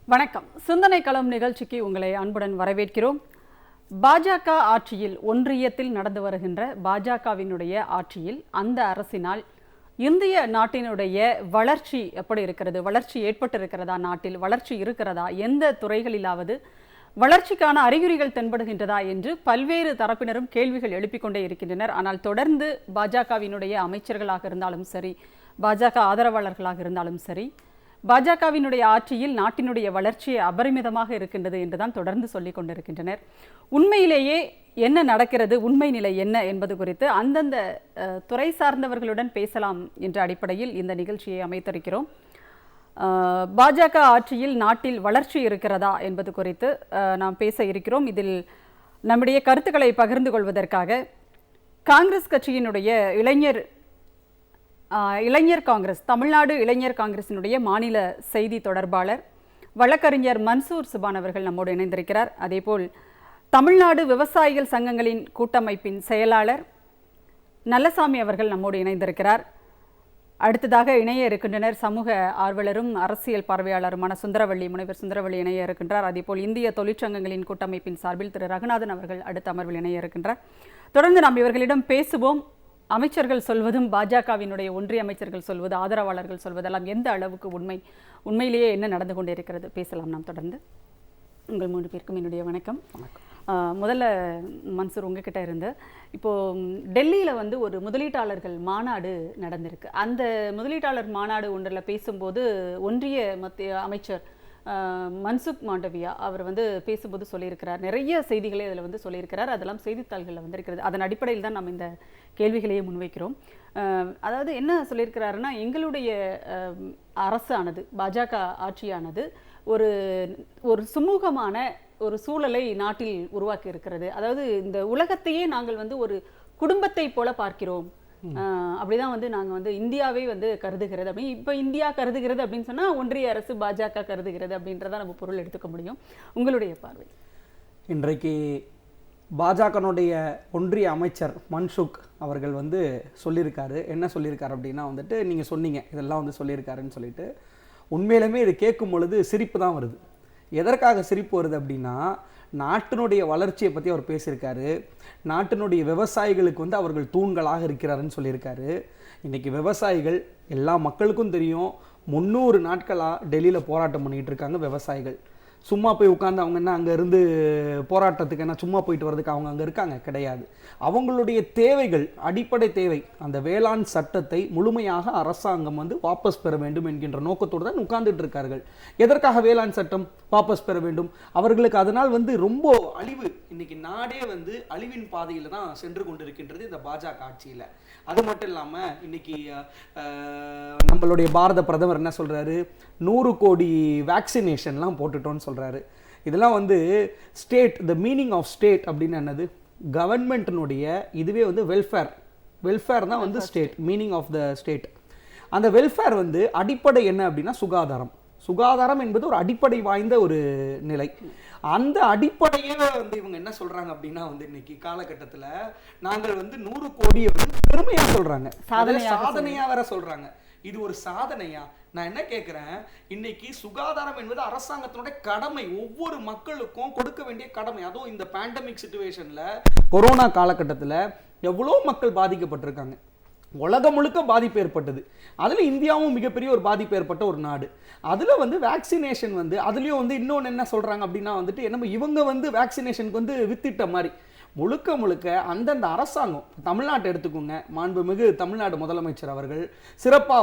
வணக்கம். சிந்தனை களம் நிகழ்ச்சிக்கு உங்களை அன்புடன் வரவேற்கிறோம். பாஜக ஆட்சியில், ஒன்றியத்தில் நடந்து வருகின்ற பாஜகவினுடைய ஆட்சியில், அந்த அரசினால் இந்திய நாட்டினுடைய வளர்ச்சி எப்படி இருக்கிறது? வளர்ச்சி ஏற்பட்டிருக்கிறதா? நாட்டில் வளர்ச்சி இருக்கிறதா? எந்த துறைகளிலாவது வளர்ச்சிக்கான அறிகுறிகள் தென்படுகின்றதா என்று பல்வேறு தரப்பினரும் கேள்விகள் எழுப்பிக் கொண்டே இருக்கின்றனர். ஆனால் தொடர்ந்து பாஜகவினுடைய அமைச்சர்களாக இருந்தாலும் சரி, பாஜக ஆதரவாளர்களாக இருந்தாலும் சரி, பாஜகவினுடைய ஆட்சியில் நாட்டினுடைய வளர்ச்சி அபரிமிதமாக இருக்கின்றது என்றுதான் தொடர்ந்து சொல்லிக் கொண்டிருக்கின்றனர். உண்மையிலேயே என்ன நடக்கிறது, உண்மை நிலை என்ன என்பது குறித்து அந்தந்த துறை சார்ந்தவர்களுடன் பேசலாம் என்ற அடிப்படையில் இந்த நிகழ்ச்சியை அமைத்திருக்கிறோம். பாஜக ஆட்சியில் நாட்டில் வளர்ச்சி இருக்கிறதா என்பது குறித்து நாம் பேச இருக்கிறோம். இதில் நம்முடைய கருத்துக்களை பகிர்ந்து கொள்வதற்காக காங்கிரஸ் கட்சியினுடைய இளைஞர் காங்கிரஸ், தமிழ்நாடு இளைஞர் காங்கிரசினுடைய மாநில செய்தி தொடர்பாளர் வழக்கறிஞர் மன்சூர் சுபான் அவர்கள் நம்மோடு இணைந்திருக்கிறார். அதேபோல் தமிழ்நாடு விவசாயிகள் சங்கங்களின் கூட்டமைப்பின் செயலாளர் நல்லசாமி அவர்கள் நம்மோடு இணைந்திருக்கிறார். அடுத்ததாக இணைய இருக்கின்றனர் சமூக ஆர்வலரும் அரசியல் பார்வையாளருமான முனைவர் சுந்தரவள்ளி இணைய இருக்கின்றார். அதேபோல் இந்திய தொழிற்சங்கங்களின் கூட்டமைப்பின் சார்பில் திரு ரகுநாதன் அவர்கள் அடுத்த அமர்வில் இணைய இருக்கின்றார். தொடர்ந்து நாம் இவர்களிடம் பேசுவோம். அமைச்சர்கள் சொல்வதும், பாஜகவினுடைய ஒன்றிய அமைச்சர்கள் சொல்வது, ஆதரவாளர்கள் சொல்வதெல்லாம் எந்த அளவுக்கு உண்மையிலேயே என்ன நடந்து கொண்டே இருக்கிறது பேசலாம். நாம் தொடர்ந்து. உங்கள் 3 பேருக்கும் என்னுடைய வணக்கம். முதல்ல மன்சூர், உங்ககிட்ட இருந்து இப்போது டெல்லியில் ஒரு முதலீட்டாளர்கள் மாநாடு நடந்திருக்கு. அந்த முதலீட்டாளர் மாநாடு ஒன்றில் பேசும்போது ஒன்றிய மத்திய அமைச்சர் மன்சுக் மாண்டவியா அவர் பேசும்போது சொல்லியிருக்கிறார். நிறைய செய்திகளை அதில் சொல்லியிருக்கிறார். அதெல்லாம் செய்தித்தாள்களில் வந்திருக்கிறது. அதன் அடிப்படையில் தான் நம்ம இந்த கேள்விகளையே முன்வைக்கிறோம். அதாவது என்ன சொல்லியிருக்கிறாருன்னா, எங்களுடைய அரசானது, பாஜக ஆட்சியானது ஒரு சுமூகமான ஒரு சூழலை நாட்டில் உருவாக்கி இருக்கிறது. அதாவது இந்த உலகத்தையே நாங்கள் ஒரு குடும்பத்தை போல பார்க்கிறோம். அப்படிதான் நாங்க இந்தியாவே கருதுகிறது. அப்படி இப்ப இந்தியா கருதுகிறது அப்படின்னு சொன்னா ஒன்றிய அரசு பாஜக கருதுகிறது அப்படின்றத நம்ம பொருள் எடுத்துக்க முடியும். உங்களுடைய பார்வை? இன்றைக்கு பாஜகனுடைய ஒன்றிய அமைச்சர் மன்சுக் அவர்கள் சொல்லியிருக்காரு. என்ன சொல்லியிருக்காரு அப்படின்னா நீங்க சொன்னீங்க இதெல்லாம் சொல்லியிருக்காருன்னு சொல்லிட்டு, உண்மையிலுமே இது கேட்கும் பொழுது சிரிப்பு தான் வருது. எதற்காக சிரிப்பு வருது அப்படின்னா, நாட்டினுடைய வளர்ச்சியை பற்றி அவர் பேசியிருக்காரு. நாட்டினுடைய விவசாயிகளுக்கு அவர்கள் தூண்களாக இருக்கிறாருன்னு சொல்லியிருக்காரு. இன்றைக்கி விவசாயிகள் எல்லா மக்களுக்கும் தெரியும், 300 நாட்களாக டெல்லியில் போராட்டம் பண்ணிகிட்டு இருக்காங்க விவசாயிகள். சும்மா போய் உட்காந்து அவங்க என்ன அங்கே இருந்து போராட்டத்துக்கு என்ன சும்மா போயிட்டு வர்றதுக்கு அவங்க அங்கே இருக்காங்க? கிடையாது. அவங்களுடைய தேவைகள், அடிப்படை தேவை, அந்த வேளாண் சட்டத்தை முழுமையாக அரசாங்கம் வாபஸ் பெற வேண்டும் என்கின்ற நோக்கத்தோடு தான் உட்கார்ந்துட்டு இருக்கார்கள். எதற்காக வேளாண் சட்டம் வாபஸ் பெற வேண்டும்? அவர்களுக்கு அதனால் ரொம்ப அழிவு, இன்னைக்கு நாடே அழிவின் பாதையில் தான் சென்று கொண்டிருக்கின்றது இந்த பாஜக ஆட்சியில். அது மட்டும் இல்லாமல் இன்னைக்கு நம்மளுடைய பாரத பிரதமர் என்ன சொல்றாரு, 100 கோடி வேக்சினேஷன்லாம் போட்டுட்டோன்னு சொல்றாரு. இதெல்லாம் state, the meaning of state அப்படின்னு என்னது? கவர்மெண்ட்டினுடைய இதுவே வெல்ஃபேர் தான் state, meaning of the state. அந்த வெல்ஃபேர் அடிப்படை என்ன அப்படின்னா சுகாதாரம் என்பது ஒரு அடிப்படை வாய்ந்த ஒரு நிலை. அந்த அடிப்படையே இவங்க என்ன சொல்றாங்க அப்படின்னா இன்னைக்கு காலகட்டத்தில் நாங்கள் 100 கோடியை பெருமையா சொல்றாங்க, சாதனையா வேற சொல்றாங்க. இது ஒரு சாதனையா? நான் என்ன கேட்கிறேன், இன்னைக்கு சுகாதாரம் என்பது அரசாங்கத்தினுடைய கடமை, ஒவ்வொரு மக்களுக்கும் கொடுக்க வேண்டிய கடமை. அதுவும் இந்த பேண்டமிக் சிச்சுவேஷன்ல, கொரோனா காலகட்டத்தில் எவ்வளோ மக்கள் பாதிக்கப்பட்டிருக்காங்க, உலகம் முழுக்க பாதிப்பு ஏற்பட்டது. அதுல இந்தியாவும் மிகப்பெரிய ஒரு பாதிப்பு ஏற்பட்ட ஒரு நாடு. அதுல வேக்சினேஷன் அதுலயும் இன்னொன்னு என்ன சொல்றாங்க அப்படின்னா என்ன, இவங்க வேக்சினேஷனுக்கு வித்திட்ட மாதிரி முழுக்க அந்தந்த அரசாங்கம், தமிழ்நாட்டை எடுத்துக்கோங்க, மாண்புமிகு தமிழ்நாடு முதலமைச்சர் அவர்கள் சிறப்பா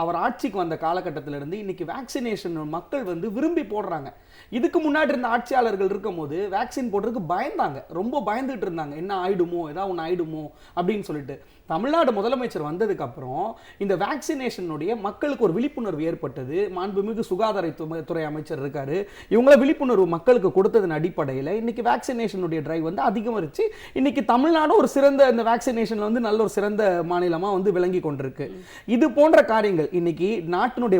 அவர் ஆட்சிக்கு வந்த காலகட்டத்திலிருந்து இன்னைக்கு வேக்சினேஷன் மக்கள் விரும்பி போடுறாங்க. இதுக்கு முன்னாடி இருந்த ஆட்சியாளர்கள் இருக்கும் போது வேக்சின் போடுறதுக்கு பயந்தாங்க, ரொம்ப பயந்துட்டு இருந்தாங்க, என்ன ஆயிடுமோ, ஏதாவது ஒன்று ஆயிடுமோ அப்படின்னு சொல்லிட்டு. தமிழ்நாடு முதலமைச்சர் வந்ததுக்கு அப்புறம் இந்த வேக்சினேஷனுடைய மக்களுக்கு ஒரு விழிப்புணர்வு ஏற்பட்டது. மாண்புமிகு சுகாதாரத்துறை அமைச்சர் இருக்காரு, இவங்கள விழிப்புணர்வு மக்களுக்கு கொடுத்ததன் அடிப்படையில் இன்னைக்கு வேக்சினேஷனுடைய டிரைவ் அதிகரிச்சு இன்னைக்கு தமிழ்நாடு ஒரு சிறந்த இந்த வேக்சினேஷன்ல நல்ல ஒரு சிறந்த மாநிலமா விளங்கி கொண்டிருக்கு. இது போன்ற காரியங்கள் இன்னைக்கு நாட்டினுடைய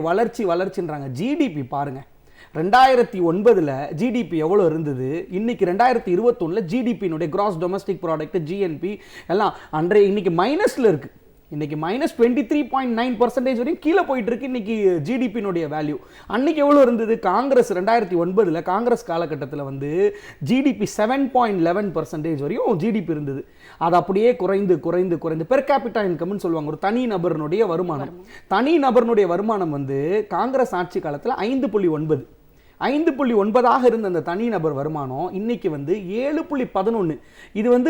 வளர்ச்சின்றாங்க. ஜிடிபி பாருங்க, 2009 ஜிடிபி எவ்வளோ இருந்தது, இன்னைக்கு 2021 ஜிடிபியினுடைய கிராஸ் டொமஸ்டிக் ப்ராடக்ட், ஜிஎன்பி எல்லாம் இன்னைக்கு மைனஸ்ல இருக்கு. இன்னைக்கு -23.9% வரையும் கீழே போயிட்டு இருக்கு இன்னைக்கு ஜிடிபியினுடைய வேல்யூ. அன்னைக்கு எவ்வளோ இருந்தது? காங்கிரஸ் 2009 காங்கிரஸ் காலகட்டத்தில் வந்து ஜிடிபி 7.11% வரையும் ஜிடிபி இருந்தது. அது அப்படியே குறைந்து குறைந்து குறைந்து பெர் கேபிட்டா இன்கம்னு சொல்லுவாங்க, ஒரு தனி நபருடைய வருமானம். தனி நபருடைய வருமானம் வந்து காங்கிரஸ் ஆட்சி காலத்தில் 5.9 இருந்த அந்த தனிநபர் வருமானம் இன்னைக்கு வந்து 7.11. இது வந்து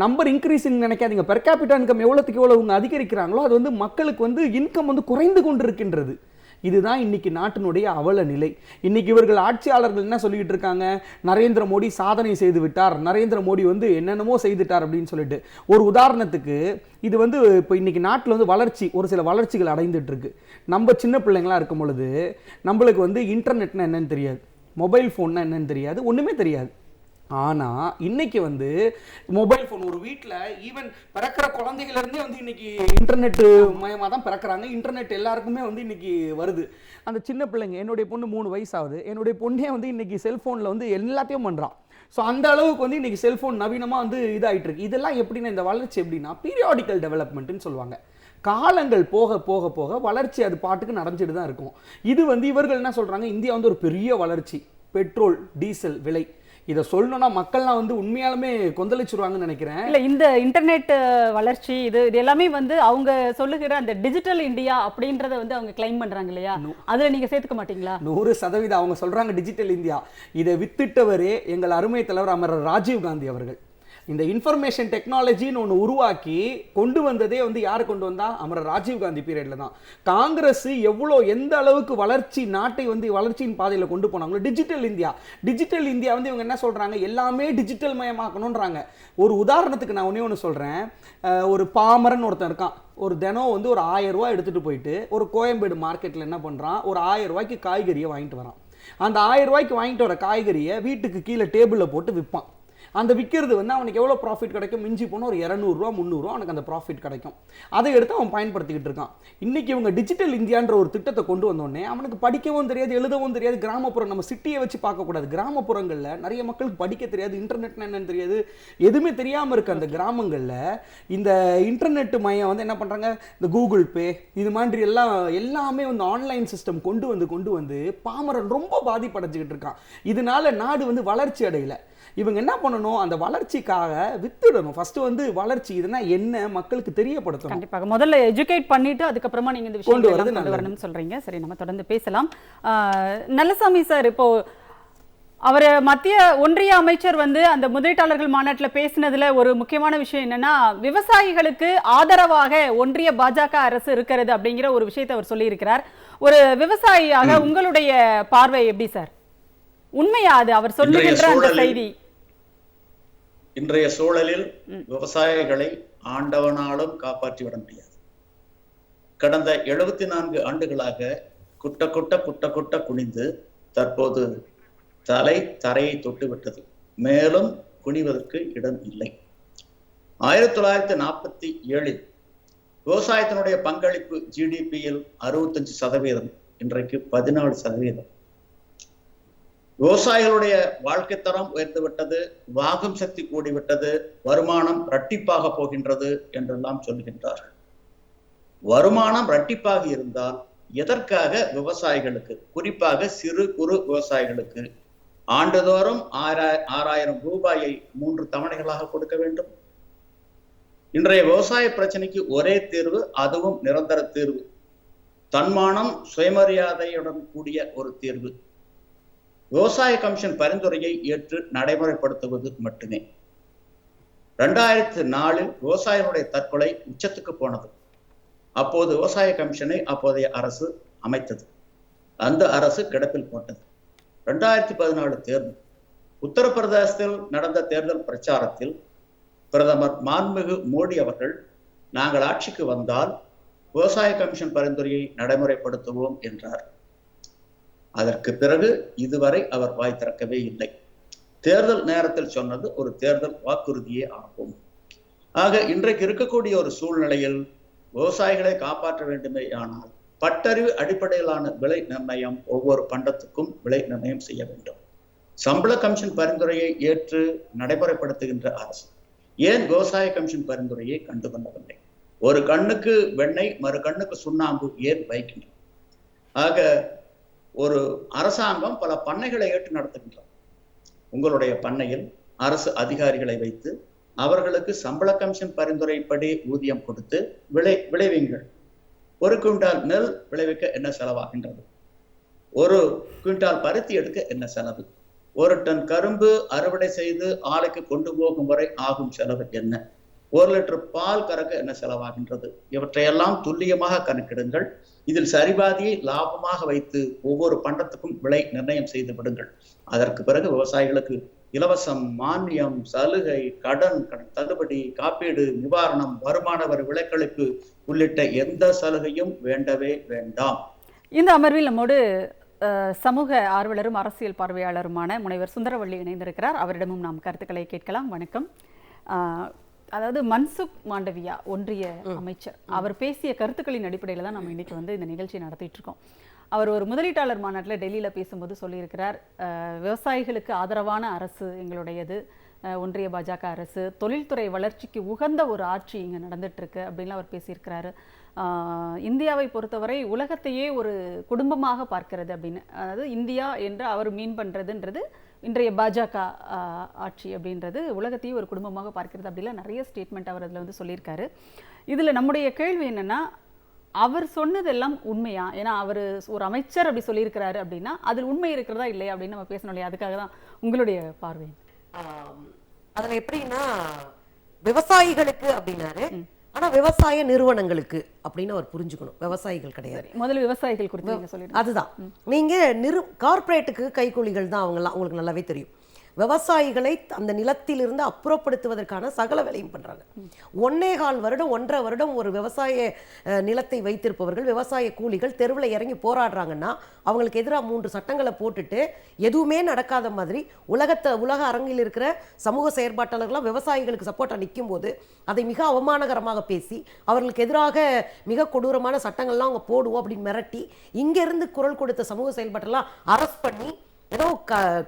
நம்பர் இன்க்ரீஸிங் நினைக்காதீங்க. பெர் கேபிட்டா இன்கம் எவ்வளோத்துக்கு எவ்வளோ அதிகரிக்கிறாங்களோ அது வந்து மக்களுக்கு வந்து இன்கம் வந்து குறைந்து கொண்டிருக்கின்றது. இதுதான் இன்னைக்கு நாட்டினுடைய அவல நிலை. இன்னைக்கு இவர்கள் ஆட்சியாளர்கள் என்ன சொல்லிட்டு இருக்காங்க? நரேந்திர மோடி சாதனை செய்து விட்டார், நரேந்திர மோடி வந்து என்னென்னமோ செய்துட்டார் அப்படின்னு சொல்லிட்டு. ஒரு உதாரணத்துக்கு இது வந்து இப்போ இன்னைக்கு நாட்டில் வந்து வளர்ச்சி, ஒரு சில வளர்ச்சிகள் அடைந்துட்டு இருக்கு. நம்ம சின்ன பிள்ளைங்களா இருக்கும் பொழுது நம்மளுக்கு வந்து இன்டர்நெட்னா என்னன்னு தெரியாது, மொபைல் ஃபோன்னா என்னன்னு தெரியாது, ஒன்றுமே தெரியாது. ஆனால் இன்னைக்கு வந்து மொபைல் ஃபோன் ஒரு வீட்டில் ஈவன் பிறக்கிற குழந்தைகளிருந்தே வந்து இன்னைக்கு இன்டர்நெட் மயமாக தான் பிறக்கிறாங்க. இன்டர்நெட் எல்லாருக்குமே வந்து இன்னைக்கு வருது. அந்த சின்ன பிள்ளைங்க, என்னுடைய பொண்ணு 3 வயசாகுது, என்னுடைய பொண்ணே வந்து இன்னைக்கு செல்ஃபோனில் வந்து எல்லாத்தையும் பண்ணுறான். ஸோ அந்த அளவுக்கு வந்து இன்னைக்கு செல்ஃபோன் நவீனமாக வந்து இதாகிட்டு இருக்கு. இதெல்லாம் எப்படின்னா, இந்த வளர்ச்சி எப்படின்னா பீரியாடிக்கல் டெவலப்மெண்ட்டுன்னு சொல்லுவாங்க. காலங்கள் போக போக போக வளர்ச்சி அது பாட்டுக்கு நடந்துட்டு தான் இருக்கும். இது வந்து இவர்கள் என்ன சொல்கிறாங்க, இந்தியா வந்து ஒரு பெரிய வளர்ச்சி, பெட்ரோல் டீசல் விலை, இதை சொல்லணும்னா மக்கள்லாம் வந்து உண்மையாலுமே கொந்தளிச்சிருவாங்கன்னு நினைக்கிறேன். இல்ல, இந்த இன்டர்நெட் வளர்ச்சி இது எல்லாமே வந்து அவங்க சொல்லுகிற அந்த டிஜிட்டல் இந்தியா அப்படின்றத வந்து அவங்க கிளைம் பண்றாங்க இல்லையா? அதுல நீங்க சேர்த்துக்க மாட்டீங்களா? 100% அவங்க சொல்றாங்க டிஜிட்டல் இந்தியா. இதை வித்திட்டவரே எங்கள் அருமை தலைவர் அமரர் ராஜீவ் காந்தி அவர்கள். இந்த இன்ஃபர்மேஷன் டெக்னாலஜின்னு ஒன்று உருவாக்கி கொண்டு வந்ததே வந்து யார் கொண்டு வந்தா? அமரர் ராஜீவ் காந்தி பீரியட்ல தான். காங்கிரஸ் எந்த அளவுக்கு வளர்ச்சி, நாட்டை வந்து வளர்ச்சியின் பாதையில் கொண்டு போனாங்களோ, டிஜிட்டல் இந்தியா வந்து இவங்க என்ன சொல்றாங்க, எல்லாமே டிஜிட்டல் மயமாக்கணும்ன்றாங்க. ஒரு உதாரணத்துக்கு நான் ஒண்ணே ஒன்று சொல்றேன். ஒரு பாமரன் ஒருத்தன் இருக்கான், ஒரு தினம் வந்து ஒரு 1000 ரூபாய் எடுத்துட்டு போயிட்டு ஒரு கோயம்பேடு மார்க்கெட்ல என்ன பண்றான், ஒரு 1000 ரூபாய்க்கு காய்கறியை வாங்கிட்டு வரான். அந்த 1000 ரூபாய்க்கு வாங்கிட்டு வர காய்கறியை வீட்டுக்கு கீழே டேபிளில் போட்டு விற்பான். அந்த விற்கிறது வந்து அவனுக்கு எவ்வளோ ப்ராஃபிட் கிடைக்கும்? மிஞ்சி போனால் ஒரு 200 ரூபா 300 ரூபா அவனுக்கு அந்த ப்ராஃபிட் கிடைக்கும். அதை எடுத்து அவன் பயன்படுத்திக்கிட்டு இருக்கான். இன்னைக்கு இவங்க டிஜிட்டல் இந்தியான்ற ஒரு திட்டத்தை கொண்டு வந்தோடனே அவனுக்கு படிக்கவும் தெரியாது, எழுதவும் தெரியாது. கிராமப்புறம், நம்ம சிட்டியை வச்சு பார்க்கக்கூடாது, கிராமப்புறங்களில் நிறைய மக்களுக்கு படிக்க தெரியாது, இன்டர்நெட்னா என்னன்னு தெரியாது, எதுவுமே தெரியாமல் இருக்க அந்த கிராமங்களில் இந்த இன்டர்நெட் மையம் வந்து என்ன பண்ணுறாங்க, இந்த கூகுள் பே இது மாதிரி எல்லாமே வந்து ஆன்லைன் சிஸ்டம் கொண்டு வந்து பாமரன் ரொம்ப பாதிப்படைஞ்சிக்கிட்டு இருக்கான். இதனால நாடு வந்து வளர்ச்சி அடையலை. இவங்க என்ன பண்ணணும், அந்த வளர்ச்சிக்காக வித்துடணும். ஃபர்ஸ்ட் வந்து வளர்ச்சி இதுனா என்ன மக்களுக்கு தெரியப்படுத்தணும். கண்டிப்பாக முதல்ல எஜுகேட் பண்ணிட்டு அதுக்கப்புறமா நீங்க இந்த விஷயம் கொண்டு வரணும்னு சொல்றீங்க. சரி, நம்ம தொடர்ந்து பேசலாம். நல்லசாமி சார், இப்போ அவர் மத்திய ஒன்றிய அமைச்சர் வந்து அந்த முதலீட்டாளர்கள் மாநாட்டில் பேசினதுல ஒரு முக்கியமான விஷயம் என்னன்னா, விவசாயிகளுக்கு ஆதரவாக ஒன்றிய பாஜக அரசு இருக்கிறது அப்படிங்கிற ஒரு விஷயத்தை அவர் சொல்லியிருக்கிறார். ஒரு விவசாயியாக உங்களுடைய பார்வை எப்படி சார்? உண்மையா அது அவர் சொல்லுகின்ற அந்த செய்தி? இன்றைய சூழலில் விவசாயிகளை ஆண்டவனாலும் காப்பாற்றிவிட முடியாது. கடந்த 74 ஆண்டுகளாக குட்ட குனிந்து தற்போது தரையை தொட்டு விட்டது. மேலும் குனிவதற்கு இடம் இல்லை. 1947 விவசாயத்தினுடைய பங்களிப்பு ஜிடிபியில் 65%, இன்றைக்கு 14%. விவசாயிகளுடைய வாழ்க்கை தரம் உயர்ந்துவிட்டது, வாகும் சக்தி கூடிவிட்டது, வருமானம் இரட்டிப்பாக போகின்றது என்றெல்லாம் சொல்கின்றார்கள். வருமானம் இரட்டிப்பாக இருந்தால் எதற்காக விவசாயிகளுக்கு, குறிப்பாக சிறு குறு விவசாயிகளுக்கு ஆண்டுதோறும் 6000 ரூபாயை 3 தவணைகளாக கொடுக்க வேண்டும்? இன்றைய விவசாய பிரச்சனைக்கு ஒரே தீர்வு, அதுவும் நிரந்தர தீர்வு, தன்மானம் சுயமரியாதையுடன் கூடிய ஒரு தீர்வு. விவசாய கமிஷன் பரிந்துரையை ஏற்று நடைமுறைப்படுத்துவது மட்டுமே. 2004 விவசாயிகளுடைய தற்கொலை உச்சத்துக்கு போனது. அப்போது விவசாய கமிஷனை அப்போதைய அரசு அமைத்தது. அந்த அரசு கிடப்பில் போட்டது. 2014 தேர்தல், உத்தரப்பிரதேசத்தில் நடந்த தேர்தல் பிரச்சாரத்தில் பிரதமர் மாண்புமிகு மோடி அவர்கள், நாங்கள் ஆட்சிக்கு வந்தால் விவசாய கமிஷன் பரிந்துரையை நடைமுறைப்படுத்துவோம் என்றார். அதற்கு பிறகு இதுவரை அவர் வாய் திறக்கவே இல்லை. தேர்தல் நேரத்தில் சொன்னது ஒரு தேர்தல் வாக்குறுதியே ஆகும். ஆக இன்றைக்கு இருக்கக்கூடிய ஒரு சூழ்நிலையில் விவசாயிகளை காப்பாற்ற வேண்டுமே ஆனால் பட்டறிவு அடிப்படையிலான விலை நிர்ணயம், ஒவ்வொரு பண்டத்துக்கும் விலை நிர்ணயம் செய்ய வேண்டும். சம்பள கமிஷன் பரிந்துரையை ஏற்று நடைமுறைப்படுத்துகின்ற அரசு ஏன் விவசாய கமிஷன் பரிந்துரையை கண்டுகொள்ளவில்லை? ஒரு கண்ணுக்கு வெண்ணெய் மறு கண்ணுக்கு சுண்ணாம்பு ஏன் வைக்கின்றோம்? ஆக ஒரு அரசாங்கம் பல பண்ணைகளை ஏற்று நடத்துகின்றோம். உங்களுடைய பண்ணையில் அரசு அதிகாரிகளை வைத்து அவர்களுக்கு சம்பள கமிஷன் பரிந்துரைப்படி ஊதியம் கொடுத்து விளைவிங்கள். ஒரு குவிண்டால் நெல் விளைவிக்க என்ன செலவாகின்றது? ஒரு குவிண்டால் பருத்தி எடுக்க என்ன செலவு? ஒரு டன் கரும்பு அறுவடை செய்து ஆலைக்கு கொண்டு போகும் வரை ஆகும் செலவு என்ன? 1 லிட்டர் பால் கறக்க என்ன செலவாகின்றது? இவற்றையெல்லாம் துல்லியமாக கணக்கிடுங்கள். இதில் சரிபாதியை லாபமாக வைத்து ஒவ்வொரு பண்டத்துக்கும் விலை நிர்ணயம் செய்து விடுங்கள். அதற்கு பிறகு விவசாயிகளுக்கு இலவசம், மானியம், சலுகை, கடன் தள்ளுபடி, காப்பீடு, நிவாரணம், வருமான வரி விலக்களிப்பு உள்ளிட்ட எந்த சலுகையும் வேண்டவே வேண்டாம். இந்த அமர்வில் நம்மோடு சமூக ஆர்வலரும் அரசியல் பார்வையாளருமான முனைவர் சுந்தரவள்ளி இணைந்திருக்கிறார். அவரிடமும் நாம் கருத்துக்களை கேட்கலாம். வணக்கம். அதாவது மன்சுக் மாண்டவியா ஒன்றிய அமைச்சர் அவர் பேசிய கருத்துக்களின் அடிப்படையில் தான் நம்ம இன்னைக்கு இந்த நிகழ்ச்சி நடத்திட்டு இருக்கோம். அவர் ஒரு முதலீட்டாளர் மாநாட்டில் டெல்லியில் பேசும்போது சொல்லியிருக்கிறார், விவசாயிகளுக்கு ஆதரவான அரசு எங்களுடையது, ஒன்றிய பாஜக அரசு, தொழில்துறை வளர்ச்சிக்கு உகந்த ஒரு ஆட்சி இங்கே நடந்துட்டு இருக்கு அப்படின்னு அவர் பேசியிருக்கிறாரு. இந்தியாவை பொறுத்தவரை உலகத்தையே ஒரு குடும்பமாக பார்க்கிறது அப்படின்னு, அதாவது இந்தியா என்று அவர் மீன் பண்ணுறதுன்றது இன்றைய பாஜக ஆட்சி அப்படின்றது உலகத்தையே ஒரு குடும்பமாக பார்க்கிறது அப்படிலாம் நிறைய ஸ்டேட்மெண்ட் அவர் அதில் சொல்லியிருக்காரு. இதில் நம்முடைய கேள்வி என்னென்னா, அவர் சொன்னதெல்லாம் உண்மையா? ஏன்னா அவர் ஒரு அமைச்சர் அப்படி சொல்லியிருக்கிறாரு அப்படின்னா அதில் உண்மை இருக்கிறதா இல்லையா அப்படின்னு நம்ம பேசணும் இல்லையா? அதுக்காக தான் உங்களுடைய பார்வை. அதில் எப்படின்னா, விவசாயிகளுக்கு அப்படின்னாரு, ஆனா விவசாய நிறுவனங்களுக்கு அப்படின்னு அவர் புரிஞ்சுக்கணும். விவசாயிகள் கிடையாது. முதல்ல விவசாயிகள் குறித்து சொல்லிடுங்க. அதுதான் நீங்க கார்ப்பரேட்டுக்கு கைக்கூலிகள் தான் அவங்கெல்லாம், உங்களுக்கு நல்லாவே தெரியும். விவசாயிகளை அந்த நிலத்திலிருந்து அப்புறப்படுத்துவதற்கான சகல வேலையும் பண்றாங்க. 1.25 வருடம் 1.5 வருடம் ஒரு விவசாய நிலத்தை வைத்திருப்பவர்கள், விவசாய கூலிகள் தெருவில் இறங்கி போராடுறாங்கன்னா அவங்களுக்கு எதிராக 3 சட்டங்களை போட்டுட்டு எதுவுமே நடக்காத மாதிரி உலக அரங்கில் இருக்கிற சமூக செயற்பாட்டாளர்கள்லாம் விவசாயிகளுக்கு சப்போர்ட்டாக நிற்கும் போது அதை மிக அவமானகரமாக பேசி அவர்களுக்கு எதிராக மிக கொடூரமான சட்டங்கள்லாம் அவங்க போடுவோம் அப்படின்னு மிரட்டி இங்கிருந்து குரல் கொடுத்த சமூக செயல்பாட்டெல்லாம் அரெஸ்ட் பண்ணி ஏதோ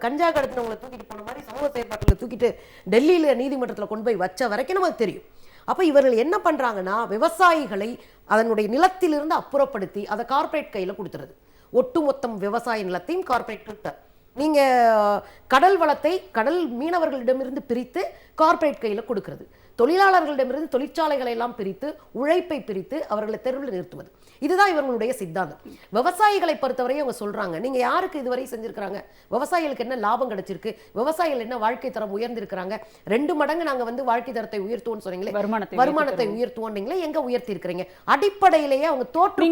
கஞ்சா கடத்தினவங்களை தூக்கிட்டு போன மாதிரி சமூக செயற்பாட்டில் தூக்கிட்டு டெல்லியில் நீதிமன்றத்தில் கொண்டு போய் வச்ச வரைக்கும் நமக்கு தெரியும். அப்போ இவர்கள் என்ன பண்ணுறாங்கன்னா, விவசாயிகளை அதனுடைய நிலத்திலிருந்து அப்புறப்படுத்தி அதை கார்ப்பரேட் கையில் கொடுத்துறது. ஒட்டுமொத்தம் விவசாய நிலத்தையும் கார்ப்பரேட் கிட்ட நீங்கள் கடல் வளத்தை கடல் மீனவர்களிடமிருந்து பிரித்து கார்ப்பரேட் கையில் கொடுக்கிறது. தொழிலாளர்களிடமிருந்து தொழிற்சாலைகளை எல்லாம் பிரித்து உழைப்பை பிரித்து அவர்களை தெருவில் நிறுத்துவது. இதுதான் இவர்களுடைய சித்தாந்தம். விவசாயிகளை பொறுத்தவரை அவங்க சொல்றாங்க, நீங்க யாருக்கு இதுவரை செஞ்சிருக்காங்க? விவசாயிகளுக்கு என்ன லாபம் கிடைச்சிருக்கு? விவசாயிகள் என்ன வாழ்க்கை தரம் உயர்ந்திருக்கிறாங்க? 2 மடங்கு நாங்க வாழ்க்கை தரத்தை உயர்த்துவோம்னு சொன்னீங்களே, வருமானத்தை உயர்த்துவோம், எங்க உயர்த்தி இருக்கிறீங்க? அடிப்படையிலேயே அவங்க தோற்று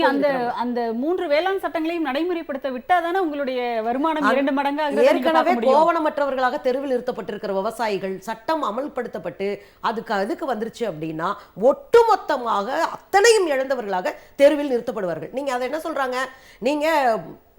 அந்த 3 வேளாண் சட்டங்களையும் நடைமுறைப்படுத்த விட்டாதானே உங்களுடைய வருமானம் 2 மடங்கு. ஏற்கனவே கோவணமற்றவர்களாக தெருவில் நிறுத்தப்பட்டிருக்கிற விவசாயிகள் சட்டம் அமல்படுத்தப்பட்டு அதுக்கு வந்துருச்சு அப்படின்னா ஒட்டுமொத்தமாக அத்தனையும் இழந்தவர்களாக தெருவில் நிறுத்தப்படுவார்கள். நீங்க அதை என்ன சொல்றாங்க, நீங்க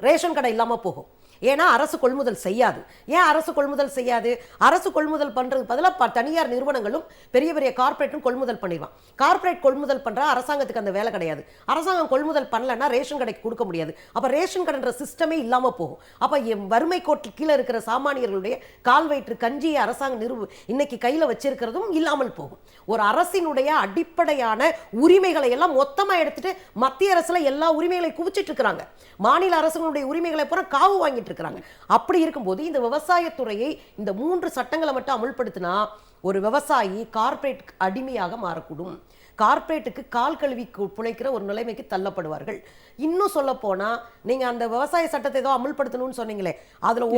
ரேஷன் கடை இல்லாம போகும். ஏன்னா அரசு கொள்முதல் செய்யாது. ஏன் அரசு கொள்முதல் செய்யாது? அரசு கொள்முதல் பண்றதுக்கு பதிலாக தனியார் நிறுவனங்களும் பெரிய பெரிய கார்ப்பரேட்டும் கொள்முதல் பண்ணிடுவான். கார்ப்பரேட் கொள்முதல் பண்ற அரசாங்கத்துக்கு அந்த வேலை கிடையாது. அரசாங்கம் கொள்முதல் பண்ணலன்னா ரேஷன் கடைக்கு கொடுக்க முடியாது. அப்ப ரேஷன் கடைன்ற சிஸ்டமே இல்லாம போகும். அப்ப வறுமை கோட்டு கீழே இருக்கிற சாமானியர்களுடைய கால் வயிற்று கஞ்சியை அரசாங்கம் இன்னைக்கு கையில வச்சிருக்கிறதும் இல்லாமல் போகும். ஒரு அரசினுடைய அடிப்படையான உரிமைகளை எல்லாம் மொத்தமா எடுத்துட்டு மத்திய அரசுல எல்லா உரிமைகளையும் குவிச்சிட்டு இருக்கிறாங்க. மாநில அரசுகளுடைய உரிமைகளை பூரா காவு வாங்கிட்டு இருக்காங்க. அப்படி இருக்கும்போது இந்த விவசாயத்துறையை இந்த 3 சட்டங்களை மட்டும் அமல்படுத்தினா ஒரு விவசாயி கார்ப்பரேட் அடிமையாக மாறக்கூடும். கார்ப்பரேட்டுக்கு கால் கழுவி புழைக்கிற ஒரு நிலைமைக்கு தள்ளப்படுவார்கள். இன்னும் சொல்ல போனா, நீங்க அந்த விவசாய சட்டத்தை ஏதோ அமல்படுத்தணும்னு சொன்னீங்களே, அதுல ஒரு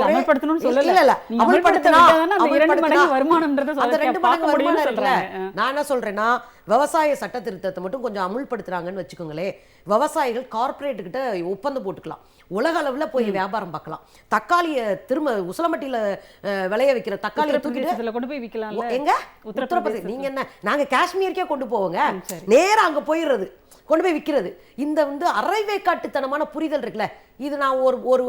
நான் என்ன சொல்றேன்னா, விவசாய சட்ட திருத்தத்தை மட்டும் கொஞ்சம் அமுல்படுத்துறாங்கன்னு வச்சுக்கோங்களேன், விவசாயிகள் கார்ப்பரேட் கிட்ட ஒப்பந்தம் போட்டுக்கலாம், உலக அளவுல போய் வியாபாரம் பார்க்கலாம். தக்காளியை திரும்ப உசிலம்பட்டியில விளைய வைக்கிற தக்காளியை தூக்கிட்டு கொண்டு போய் விற்கலாம். எங்க உத்தரப்பிரதேசம்? நீங்க என்ன, நாங்க காஷ்மீருக்கே கொண்டு போவோங்க, நேரா அங்க போயிடுறது, கொண்டு போய் விற்கிறது. இந்த அரைவேக்காட்டுத்தனமான புரிதல் இருக்குல்ல, இது நான் ஒரு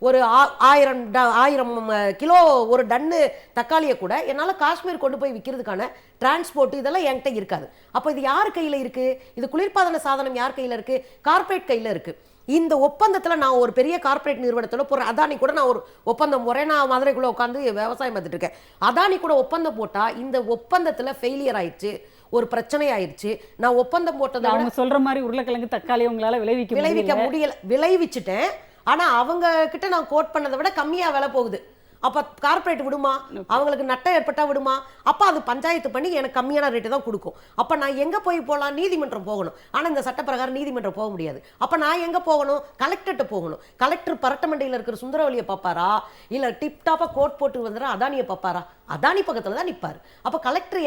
1000 கிலோ ஒரு டன்னு தக்காளியை கூட என்னால் காஷ்மீர் கொண்டு போய் விற்கிறதுக்கான டிரான்ஸ்போர்ட் இதெல்லாம் என்கிட்ட இருக்காது. அப்போ இது யார் கையில் இருக்கு? இது குளிர்பாதன சாதனம் யார் கையில் இருக்கு? கார்ப்பரேட் கையில் இருக்கு. இந்த ஒப்பந்தத்தில் நான் ஒரு பெரிய கார்ப்பரேட் நிறுவனத்தோட போகிறேன். அதானி கூட நான் ஒரு ஒப்பந்தம் போகிறேன். நான் மதுரைக்குள்ளே உட்காந்து விவசாயம் பார்த்துட்டு இருக்கேன். அதானி கூட ஒப்பந்தம் போட்டால் இந்த ஒப்பந்தத்தில் ஃபெயிலியர் ஆயிடுச்சு, ஒரு பிரச்சனை ஆயிடுச்சு. நான் ஒப்பந்தம் போட்டதை விட அவங்க சொல்ற மாதிரி உருளைக்கிழங்கு தக்காளி உங்களால விளைவிக்க முடியல. விளைவிச்சுட்டேன், ஆனா அவங்க கிட்ட நான் கோட் பண்ணதை விட கம்மியா விலை போகுது. அப்ப கார்ப்பரேட் விடுமா? அவங்களுக்கு நட்டம் ஏற்பட்டா விடுமா? அப்ப அது பஞ்சாயத்து பண்ணி எனக்கு கம்மியான ரேட்டு தான் கொடுக்கும். அப்ப நான் எங்க போய் போகலாம்? நீதிமன்றம் போகணும். ஆனா இந்த சட்ட பிரகாரம் நீதிமன்றம் போக முடியாது. அப்ப நான் எங்க போகணும்? கலெக்டர்கிட்ட போகணும். கலெக்டர் பரட்டமண்டையில் இருக்கிற சுந்தரவலியை பார்ப்பாரா, இல்ல டிப் டாப்பா கோட் போட்டு வந்துடுற அதானியை பார்ப்பாரா? அதானி பக்கத்துல தான் நிற்பாரு. அப்ப கலெக்டர்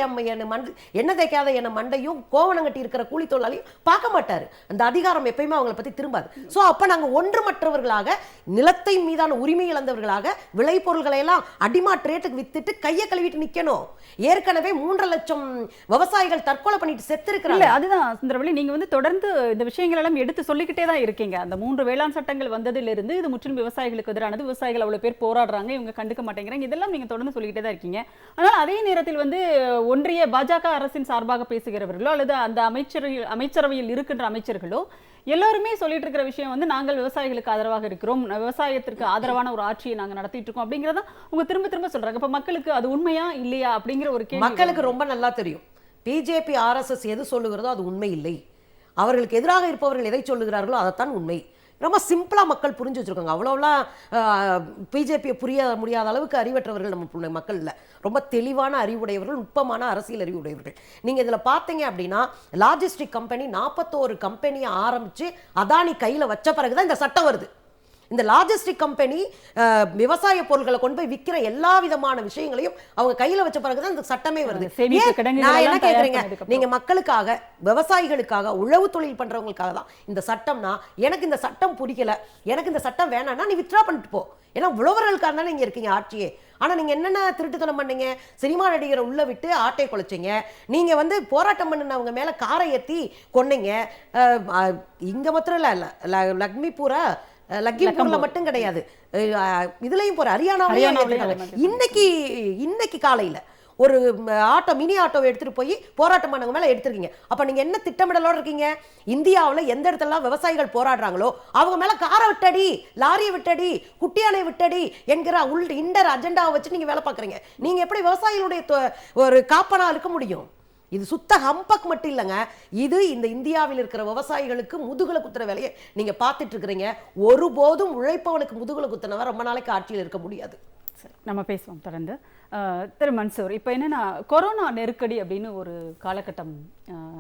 என்ன தேய்க்காத என்ன மண்டையும் கோவணங்கட்டி இருக்கிற கூலி தொழிலாளியும் பார்க்க மாட்டாரு. அந்த அதிகாரம் எப்பயுமே அவங்களை பத்தி திரும்பாது. சோ அப்ப நாங்க ஒன்றுமற்றவர்களாக, நிலத்தை மீதான உரிமை இழந்தவர்களாக, விளைபொருள்களை எல்லாம் அடிமாட் ரேட்டுக்கு வித்துட்டு கையை கழுவிட்டு நிக்கணும். ஏற்கனவே 3.5 லட்சம் விவசாயிகள் தற்கொலை பண்ணிட்டு செத்து இருக்கிறாங்க. அதுதான் சுந்தரவல்லி, நீங்க வந்து தொடர்ந்து இந்த விஷயங்கள் எல்லாம் எடுத்து சொல்லிக்கிட்டே தான் இருக்கீங்க. அந்த 3 வேளாண் சட்டங்கள் வந்ததிலிருந்து இது முற்றிலும் விவசாயிகளுக்கு எதிரானது, விவசாயிகள் அவ்வளவு பேர் போராடுறாங்க, இவங்க கண்டுக்க மாட்டேங்கிறாங்க, இதெல்லாம் நீங்க தொடர்ந்து சொல்லிக்கிட்டே தான் இருக்கீங்க. ஆனால் அதே நேரத்தில் வந்து ஒன்றிய பாஜக அரசின் சார்பாக பேசுகிறவர்களோ அல்லது அந்த அமைச்சரவையில் இருக்கின்ற அமைச்சர்களோ எல்லாருமே சொல்லிட்டு இருக்கிற விஷயம் வந்து நாங்கள் விவசாயிகளுக்கு ஆதரவாக இருக்கிறோம், விவசாயத்திற்கு ஆதரவான ஒரு ஆட்சியை நாங்க நடத்திட்டு இருக்கோம் அப்படிங்கறத உங்க திரும்ப திரும்ப சொல்றாங்க. இப்ப மக்களுக்கு அது உண்மையா இல்லையா அப்படிங்கிற ஒரு கேள்வி மக்களுக்கு ரொம்ப நல்லா தெரியும். பிஜேபி RSS எது சொல்லுகிறதோ அது உண்மை இல்லை. அவர்களுக்கு எதிராக இருப்பவர்கள் எதை சொல்லுகிறார்களோ அதைத்தான் உண்மை. ரொம்ப சிம்பிளா மக்கள் புரிஞ்சு வச்சிருக்காங்க. அவ்வளோலாம் பிஜேபியை புரிய முடியாத அளவுக்கு அறிவற்றவர்கள் நம்ம மக்கள் இல்லை. ரொம்ப தெளிவான அறிவுடையவர்கள், நுட்பமான அரசியல் அறிவுடையவர்கள். நீங்க இதுல பார்த்தீங்க அப்படின்னா, லாஜிஸ்டிக் கம்பெனி 41 கம்பெனியை ஆரம்பிச்சு அதானி கையில வச்ச பிறகுதான் இந்த சட்டம் வருது. இந்த லாஜிஸ்டிக் கம்பெனி விவசாய பொருட்களை கொண்டு போய் விற்கிற எல்லா விதமான விஷயங்களையும் அவங்க கையில வச்ச பிறகுதான் இந்த சட்டமே வருது. நான் என்ன கேக்குறீங்க, நீங்க மக்களுக்காக, விவசாயிகளுக்காக, உழவு தொழில் பண்றவங்களுக்காக தான் இந்த சட்டம்னா, எனக்கு இந்த சட்டம் பிடிக்கல, எனக்கு இந்த சட்டம் வேணாம்னா நீ வித்ட்ரா பண்ணிட்டு போ. ஏன்னா உழவர்களுக்காக தானே நீங்க இருக்கீங்க ஆட்சியே. ஆனா நீங்க என்னென்ன திருட்டுத்தனம் பண்ணீங்க? சினிமா நடிகரை உள்ள விட்டு ஆட்டை குலைச்சிங்க. நீங்க வந்து போராட்டம் பண்ணினவங்க மேல காரை ஏத்தி கொன்னீங்க. இங்க மாத்திரம் இல்ல, லக்மிபூரா லக்கிம்பூர்ல மட்டும் கிடையாது, இதுலயும் போற ஹரியானாவிலையும் இன்னைக்கு காலையில ஒரு மினி ஆட்டோவை எடுத்துட்டு போய் போராட்டம் பண்ணவங்க மேல எடுத்துருக்கீங்க. அப்ப நீங்க என்ன திட்டமிடலோட இருக்கீங்க? இந்தியாவில் எந்த இடத்துல விவசாயிகள் போராடுறாங்களோ அவங்க மேல காரை விட்டடி, லாரியை விட்டடி, குட்டியானை விட்டடி என்கிற இண்டர் அஜெண்டாவை வச்சு நீங்க வேலை பார்க்குறீங்க. நீங்க எப்படி விவசாயிகளுடைய ஒரு காப்பனா இருக்க முடியும்? இது சுத்த ஹம்பக் மட்டும் இல்லைங்க, இது இந்த இந்தியாவில் இருக்கிற விவசாயிகளுக்கு முதுகுல குத்துற வேலையை நீங்க பார்த்துட்டு இருக்கிறீங்க. ஒருபோதும் உழைப்பவனுக்கு முதுகுல குத்துனவன் ரொம்ப நாளைக்கு ஆட்சியில் இருக்க முடியாது. நம்ம பேசுவோம் தொடர்ந்து. திரு மன்சூர், இப்போ என்னன்னா கொரோனா நெருக்கடி அப்படின்னு ஒரு காலகட்டம்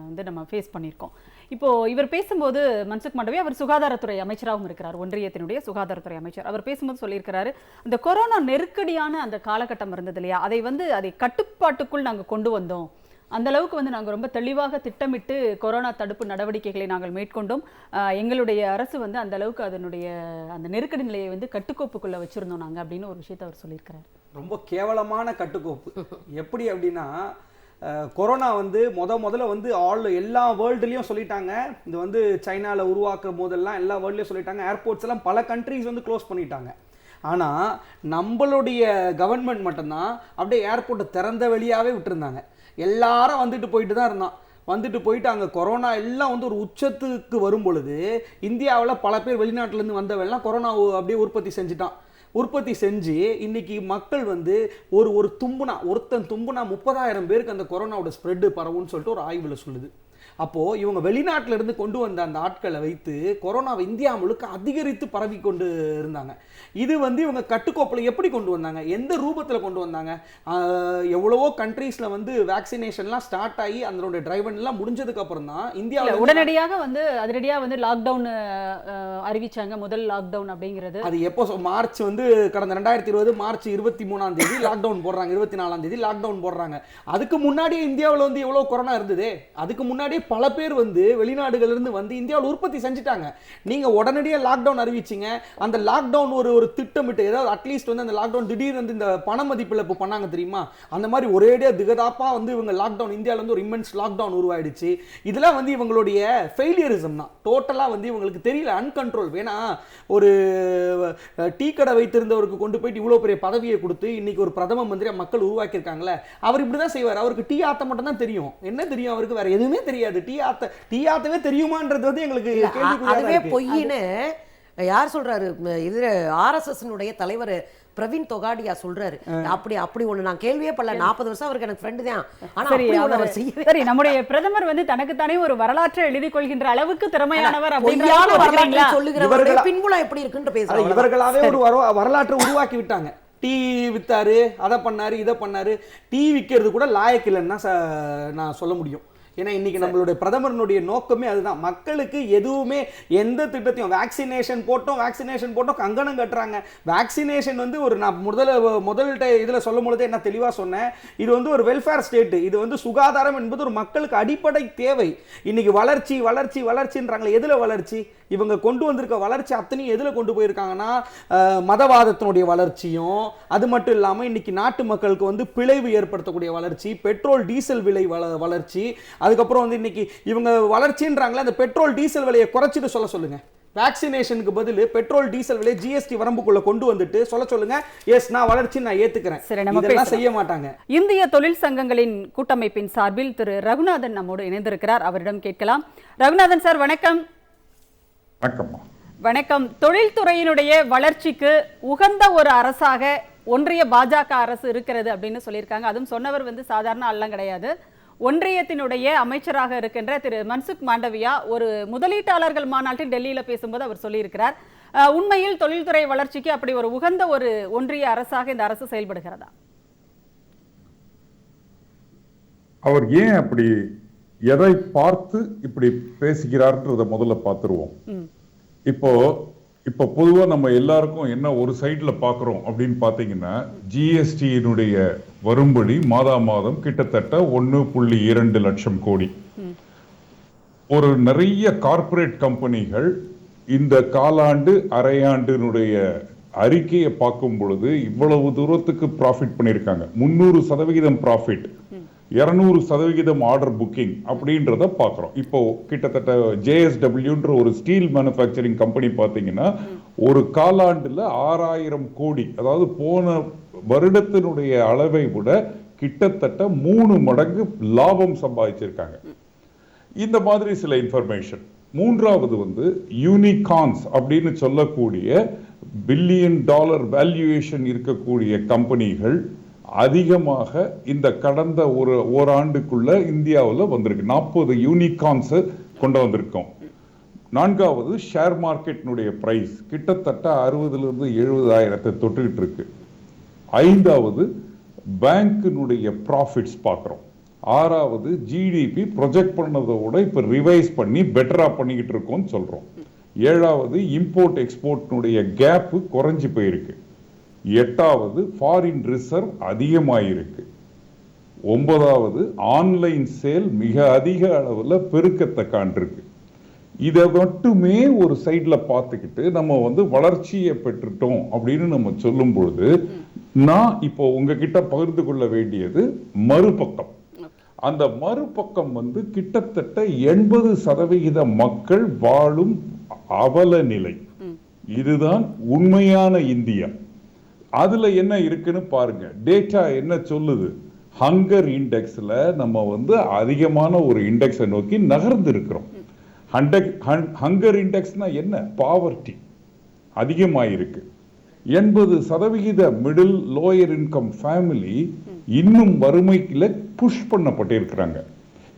வந்து நம்ம ஃபேஸ் பண்ணியிருக்கோம். இப்போ இவர் பேசும்போது மன்சுக் மாண்டவியா, அவர் சுகாதாரத்துறை அமைச்சராகவும் இருக்கிறார், ஒன்றியத்தினுடைய சுகாதாரத்துறை அமைச்சர். அவர் பேசும்போது சொல்லியிருக்கிறாரு, இந்த கொரோனா நெருக்கடியான அந்த காலகட்டம் இருந்தது இல்லையா, அதை கட்டுப்பாட்டுக்குள் நாங்கள் கொண்டு வந்தோம், அந்த அளவுக்கு வந்து நாங்கள் ரொம்ப தெளிவாக திட்டமிட்டு கொரோனா தடுப்பு நடவடிக்கைகளை நாங்கள் மேற்கொண்டோம், எங்களுடைய அரசு வந்து அந்த அளவுக்கு அதனுடைய அந்த நெருக்கடி நிலையை வந்து கட்டுக்கோப்புக்குள்ள வச்சிருந்தோம் நாங்கள் அப்படின்னு ஒரு விஷயத்தை அவர் சொல்லியிருக்கிறார். ரொம்ப கேவலமான கட்டுக்கோப்பு. எப்படி அப்படின்னா, கொரோனா வந்து முதல்ல வந்து எல்லா வேர்ல்டுலேயும் சொல்லிட்டாங்க, இது வந்து சைனாவில் உருவாக்குற போதெல்லாம் எல்லா வேர்ல்ட்லேயும் சொல்லிட்டாங்க, ஏர்போர்ட்ஸ் எல்லாம் பல கண்ட்ரிஸ் வந்து க்ளோஸ் பண்ணிட்டாங்க. ஆனால் நம்மளுடைய கவர்மெண்ட் மட்டும்தான் அப்படியே ஏர்போர்ட்டை திறந்த வெளியாகவே விட்டுருந்தாங்க. எல்லாரும் வந்துட்டு போயிட்டு தான் இருந்தான். வந்துட்டு போயிட்டு அங்கே கொரோனா எல்லாம் வந்து ஒரு உச்சத்துக்கு வரும் பொழுது இந்தியாவில் பல பேர் வெளிநாட்டிலேருந்து வந்தவெல்லாம் கொரோனா அப்படியே உற்பத்தி செஞ்சு இன்னைக்கு மக்கள் வந்து ஒருத்தன் தும்புனா 30,000 பேருக்கு அந்த கொரோனாவோட ஸ்ப்ரெட்டு பரவும்னு சொல்லிட்டு ஒரு ஆய்வில் சொல்லுது. அப்போது இவங்க வெளிநாட்டில் இருந்து கொண்டு வந்த அந்த ஆட்களை வைத்து கொரோனாவை இந்தியா முழுக்க அதிகரித்து பரவி கொண்டு இருந்தாங்க. இது வந்து இவங்க கட்டுக்கோப்பில் எப்படி கொண்டு வந்தாங்க, எந்த ரூபத்தில் கொண்டு வந்தாங்க? எவ்வளவோ கண்ட்ரீஸில் வந்து வேக்சினேஷன்லாம் ஸ்டார்ட் ஆகி அதனுடைய டிரைவன்லாம் முடிஞ்சதுக்கு அப்புறம் தான் இந்தியாவில் உடனடியாக வந்து லாக்டவுன் அறிவிச்சாங்க. முதல் லாக்டவுன் அப்படிங்கிறது அது எப்போ மார்ச் வந்து கடந்த 2020 மார்ச் 23ஆம் தேதி லாக்டவுன் போடுறாங்க, 24ஆம் தேதி லாக்டவுன் போடுறாங்க. அதுக்கு முன்னாடியே இந்தியாவில் வந்து எவ்வளோ கொரோனா இருந்தது, அதுக்கு முன்னாடியே பல பேர் வந்து வெளிநாடுகளிலிருந்து வந்து இந்தியாவில் உற்பத்தி செஞ்சுட்டாங்க. நீங்க உடனடியாக லாக்டவுன் அறிவிச்சிங்க. அந்த லாக்டவுன் ஒரு திட்டமிட்டு, ஏதாவது அட்லீஸ்ட் வந்து அந்த லாக்டவுன் திடீர்னு வந்து இந்த பண மதிப்பிழப்பு பண்ணாங்க தெரியுமா, அந்த மாதிரி ஒரேடியா திகதாப்பா வந்து இவங்க லாக்டவுன், இந்தியாவில் வந்து ஒரு இம்மென்ஸ் லாக்டவுன் உருவாயிடுச்சு. இதெல்லாம் வந்து இவங்களுடைய ஃபெயிலியரிசம் தான். டோட்டலா வந்து இவங்களுக்கு தெரியல, அன்கண்ட்ரோல். வேணா ஒரு டீ கடை வைத்திருந்தவருக்கு கொண்டு போயிட்டு இவ்வளவு பெரிய பதவியை கொடுத்து இன்னைக்கு ஒரு பிரதம மந்திரியா மக்கள் உருவாக்கியிருக்காங்களே, அவர் இப்படிதான் செய்வார். அவருக்கு டீ ஆத்த மட்டும் தான் தெரியும். என்ன தெரியும் அவருக்கு? வேற எதுவுமே தெரியாது. டீ ஆத்தவே தெரியுமான்றது வந்து எங்களுக்கு அதுவே பொய்யின்னு யார் சொல்றாரு, இது ஆர்எஸ்எஸ்னுடைய தலைவர் பிரவீன் தொகாடியா சொல்றாரு. அப்படி ஒண்ணு நான் கேள்வியே பண்ணல. 40 வருஷம் அவருக்கு எனக்கு ஃப்ரெண்டு தான். ஆனா அப்படி ஒண்ணு அவர் செய்யவே. சரி, நம்முடைய பிரதமர் வந்து தனக்குத்தானே ஒரு வரலாற்றை எழுதிக் கொள்கின்ற அளவுக்கு திறமையானவர் பொய்யான வரலாற்றை சொல்லுகிறவர்கள் பின்புலம் எப்படி இருக்குன்னு பேசுறாங்க. இவர்களாவே ஒரு வரலாற்றை உருவாக்கி விட்டாங்க. டீ வித்தாரு, அதை பண்ணாரு, இதை பண்ணாரு. டீ விற்கிறது கூட லாயக்கு இல்லைன்னா நான் சொல்ல முடியும். ஏன்னா இன்னைக்கு நம்மளுடைய பிரதமருடைய நோக்கமே அதுதான். மக்களுக்கு எதுவுமே எந்த திட்டத்தையும் வேக்சினேஷன் போட்டோம் கங்கணம் கட்டுறாங்க. வேக்சினேஷன் வந்து ஒரு நான் முதல் இதில் சொல்லும் பொழுது என்ன தெளிவாக சொன்னேன், இது வந்து ஒரு வெல்ஃபேர் ஸ்டேட். இது வந்து சுகாதாரம் என்பது ஒரு மக்களுக்கு அடிப்படை தேவை. இன்னைக்கு வளர்ச்சி வளர்ச்சி வளர்ச்சின்றாங்களே, எதில் வளர்ச்சி? இவங்க கொண்டு வந்திருக்க வளர்ச்சி அத்தனையும் எதில் கொண்டு போயிருக்காங்கன்னா மதவாதத்தினுடைய வளர்ச்சியும், அது மட்டும் இல்லாமல் இன்னைக்கு நாட்டு மக்களுக்கு வந்து பிழைவு ஏற்படுத்தக்கூடிய வளர்ச்சி, பெட்ரோல் டீசல் விலை வளர்ச்சி, அதுக்கப்புறம் வந்து இன்னைக்கு இவங்க வளர்ச்சின்றாங்களே, அந்த பெட்ரோல் டீசல் விலையை குறைச்சிட்டு சொல்லுங்க. வேக்சினேஷனுக்கு பதில் பெட்ரோல் டீசல் விலை ஜிஎஸ்டி வரம்புக்குள்ள கொண்டு வந்துட்டு சொல்லுங்க, எஸ் நான் வளர்ச்சி நான் ஏத்துக்கிறேன். இதெல்லாம் செய்ய மாட்டாங்க. இந்திய தொழில் சங்கங்களின் கூட்டமைப்பின் சார்பில் திரு ரகுநாதன் நம்மோடு இணைந்திருக்கிறார். அவரிடம் கேட்கலாம். ரகுநாதன் சார், வணக்கம். வணக்கம். தொழில்துறையினுடைய வளர்ச்சிக்கு உகந்த ஒரு அரசாக ஒன்றிய பாஜக அரசு இருக்கிறது அப்படின்னு சொல்லியிருக்காங்க. அதுவும் சொன்னவர் வந்து சாதாரண ஆள்லாம் கிடையாது. ஒன்றியத்தினுடைய அமைச்சராக இருக்கின்ற திரு மன்சுக் மாண்டவியா ஒரு முதலீட்டாளர்கள் மாநாட்டில் டெல்லியில பேசும்போது அவர் சொல்லியிருக்கிறார். உண்மையில் தொழில்துறை வளர்ச்சிக்கு அப்படி ஒரு உகந்த ஒரு ஒன்றிய அரசாக இந்த அரசு செயல்படுகிறதா? அவர் ஏன் அப்படி எதை பார்த்து இப்படி பேசுகிறார்ன்றத முதல்ல பார்த்துருவோம். இப்போ பொதுவா நம்ம எல்லாருக்கும் என்ன ஒரு சைட்ல பாக்குறோம் அப்படின்னு பாத்தீங்கன்னா, ஜிஎஸ்டியினுடைய வரும்படி மாதம் கிட்டத்தட்ட 1.2 லட்சம் கோடி. ஒரு நிறைய கார்ப்பரேட் கம்பெனிகள் இந்த காலாண்டு அரையாண்டினுடைய அறிக்கையை பார்க்கும் பொழுது இவ்வளவு தூரத்துக்கு ப்ராஃபிட் பண்ணியிருக்காங்க. 300% ப்ராஃபிட், 200% ஆர்டர் புக்கிங் அப்படின்றத பார்க்குறோம். இப்போ கிட்டத்தட்ட JSWன்ற ஒரு ஸ்டீல் மேனுஃபேக்சரிங் கம்பெனி பார்த்தீங்கன்னா ஒரு காலாண்டில் 6000 கோடி, அதாவது போன வருடத்தினுடைய அளவை விட கிட்டத்தட்ட 3 மடங்கு லாபம் சம்பாதிச்சிருக்காங்க. இந்த மாதிரி சில இன்ஃபர்மேஷன். மூன்றாவது வந்து யூனிகார்ன்ஸ் அப்படின்னு சொல்லக்கூடிய $1 பில்லியன் வேல்யூவேஷன் இருக்கக்கூடிய கம்பெனிகள் அதிகமாக இந்த கடந்த ஓராண்டுக்குள்ள இந்தியாவில் வந்திருக்கு. 40 யூனிகார்ன்ஸ் கொண்டு வந்திருக்கோம். நான்காவது, ஷேர் மார்க்கெட்டினுடைய பிரைஸ் கிட்டத்தட்ட 60,000 to 70,000 தொட்டுக்கிட்டு இருக்கு. ஐந்தாவது, பேங்கினுடைய ப்ராஃபிட்ஸ் பார்க்குறோம். ஆறாவது, ஜிடிபி ப்ரொஜெக்ட் பண்ணதை விட இப்போ ரிவைஸ் பண்ணி பெட்டரா பண்ணிக்கிட்டு இருக்கோம்னு சொல்றோம். ஏழாவது, இம்போர்ட் எக்ஸ்போர்ட்னுடைய கேப்பு குறைஞ்சி போயிருக்கு. எட்டாவது, ஃபாரின் ரிசர்வ் அதிகமாயிருக்கு. 9வது, ஆன்லைன் சேல் மிக அதிக அளவில் பெருக்கத்தை காண்டிருக்கு. இதை மட்டுமே ஒரு சைட்ல பார்த்துக்கிட்டு நம்ம வந்து வளர்ச்சியை பெற்றுட்டோம் அப்படின்னு நம்ம சொல்லும் பொழுது, நான் இப்போ உங்ககிட்ட பகிர்ந்து கொள்ள வேண்டியது மறுபக்கம். அந்த மறுபக்கம் வந்து கிட்டத்தட்ட 80% மக்கள் வாழும் அவல நிலை. இதுதான் உண்மையான இந்தியா. அதுல என்ன இருக்குன்னு பாருங்க. டேட்டா என்ன சொல்லுது? ஹங்கர் இண்டெக்ஸ்ல நம்ம வந்து அதிகமான ஒரு இண்டெக்ஸை நோக்கி நகர்ந்து இருக்கிறோம். ஹங்கர் இண்டெக்ஸ்னா என்ன? பாவர்ட்டி அதிகமாயிருக்கு. 80% மிடில் லோயர் இன்கம் ஃபேமிலி இன்னும் வறுமைக்குள்ள புஷ் பண்ணப்பட்டிருக்கிறாங்க.